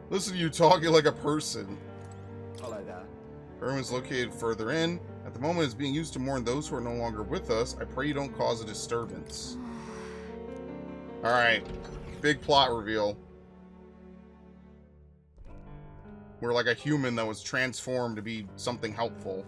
Listen to you talking like a person. Follow that. Her room is located further in. At the moment, it's being used to mourn those who are no longer with us. I pray you don't cause a disturbance. Alright. Big plot reveal. We're like a human that was transformed to be something helpful.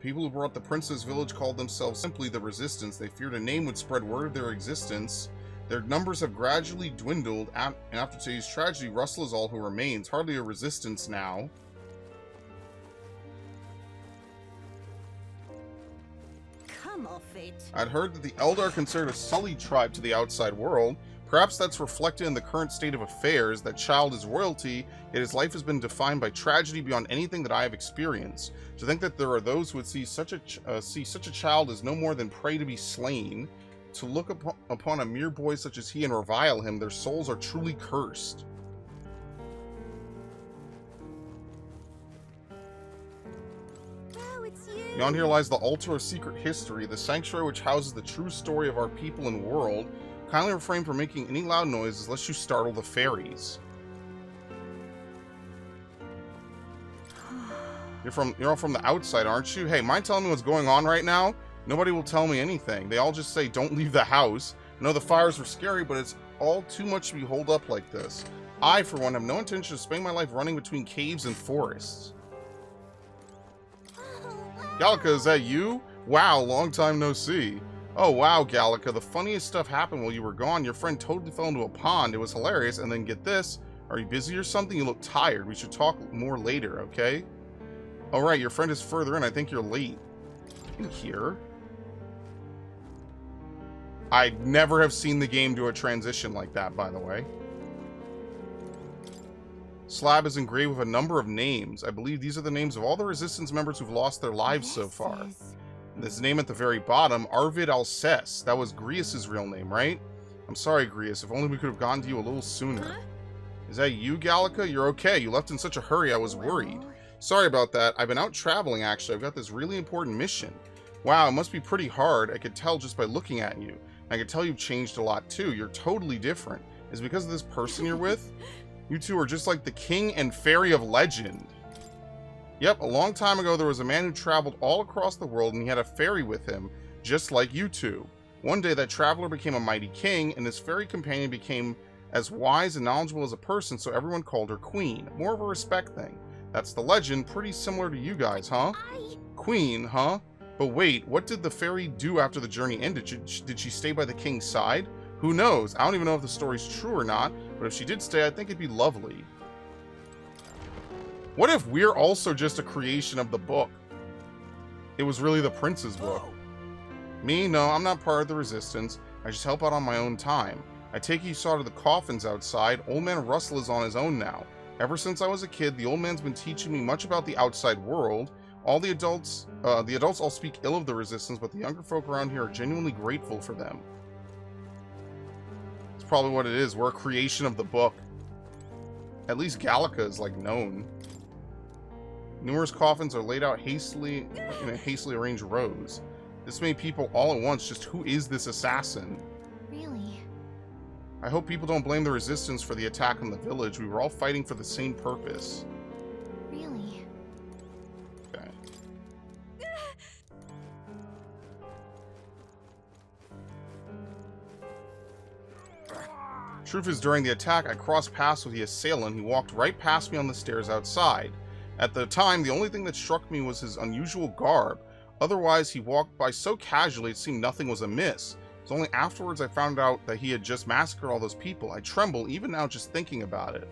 People who brought the Princess Village called themselves simply the Resistance. They feared a name would spread word of their existence. Their numbers have gradually dwindled, and after today's tragedy, Russell is all who remains. Hardly a resistance now. Come off it. I'd heard that the Eldar are considered a sullied tribe to the outside world. Perhaps that's reflected in the current state of affairs. That child is royalty, yet his life has been defined by tragedy beyond anything that I have experienced. To think that there are those who would see such a child as no more than prey to be slain, to look upon a mere boy such as he and revile him, their souls are truly cursed. Oh, it's you. Beyond here lies the altar of secret history, the sanctuary which houses the true story of our people and world. Kindly refrain from making any loud noises lest you startle the fairies. You're all from the outside, aren't you? Hey, mind telling me what's going on right now? Nobody will tell me anything. They all just say, don't leave the house. I know the fires were scary, but it's all too much to be holed up like this. I, for one, have no intention of spending my life running between caves and forests. Gallica, is that you? Wow, long time no see. Oh, wow, Gallica, the funniest stuff happened while you were gone. Your friend totally fell into a pond. It was hilarious. And then get this. Are you busy or something? You look tired. We should talk more later, okay? All right, your friend is further in. I think you're late. In here? I never have seen the game do a transition like that, by the way. Slab is engraved with a number of names. I believe these are the names of all the Resistance members who've lost their lives so far. This name at the very bottom, Arvid Alcess. That was Grius's real name, right? I'm sorry, Grius. If only we could have gotten to you a little sooner. Is that you, Gallica? You're okay. You left in such a hurry. I was worried. Sorry about that. I've been out traveling, actually. I've got this really important mission. Wow, it must be pretty hard. I could tell just by looking at you. I could tell you've changed a lot, too. You're totally different. Is it because of this person you're with? You two are just like the king and fairy of legend. Yep, a long time ago, there was a man who traveled all across the world, and he had a fairy with him, just like you two. One day, that traveler became a mighty king, and his fairy companion became as wise and knowledgeable as a person, so everyone called her Queen. More of a respect thing. That's the legend, pretty similar to you guys, huh? Queen, huh? But wait, what did the fairy do after the journey ended? Did she stay by the king's side? Who knows? I don't even know if the story's true or not, but if she did stay, I think it'd be lovely. What if we're also just a creation of the book? It was really the prince's book. Me? No, I'm not part of the Resistance. I just help out on my own time. I take you saw to the coffins outside. Old man Russell is on his own now. Ever since I was a kid, the old man's been teaching me much about the outside world. All the adults all speak ill of the Resistance, but the younger folk around here are genuinely grateful for them. It's probably what it is. We're a creation of the book. At least Gallica is, like, known. Numerous coffins are laid out hastily in a hastily arranged rows. This many people all at once. Just who is this assassin? Really? I hope people don't blame the Resistance for the attack on the village. We were all fighting for the same purpose. Really? Okay. Truth is, during the attack, I crossed paths with the assailant. He walked right past me on the stairs outside. At the time, the only thing that struck me was his unusual garb. Otherwise, he walked by so casually it seemed nothing was amiss. It's only afterwards I found out that he had just massacred all those people. I tremble even now just thinking about it.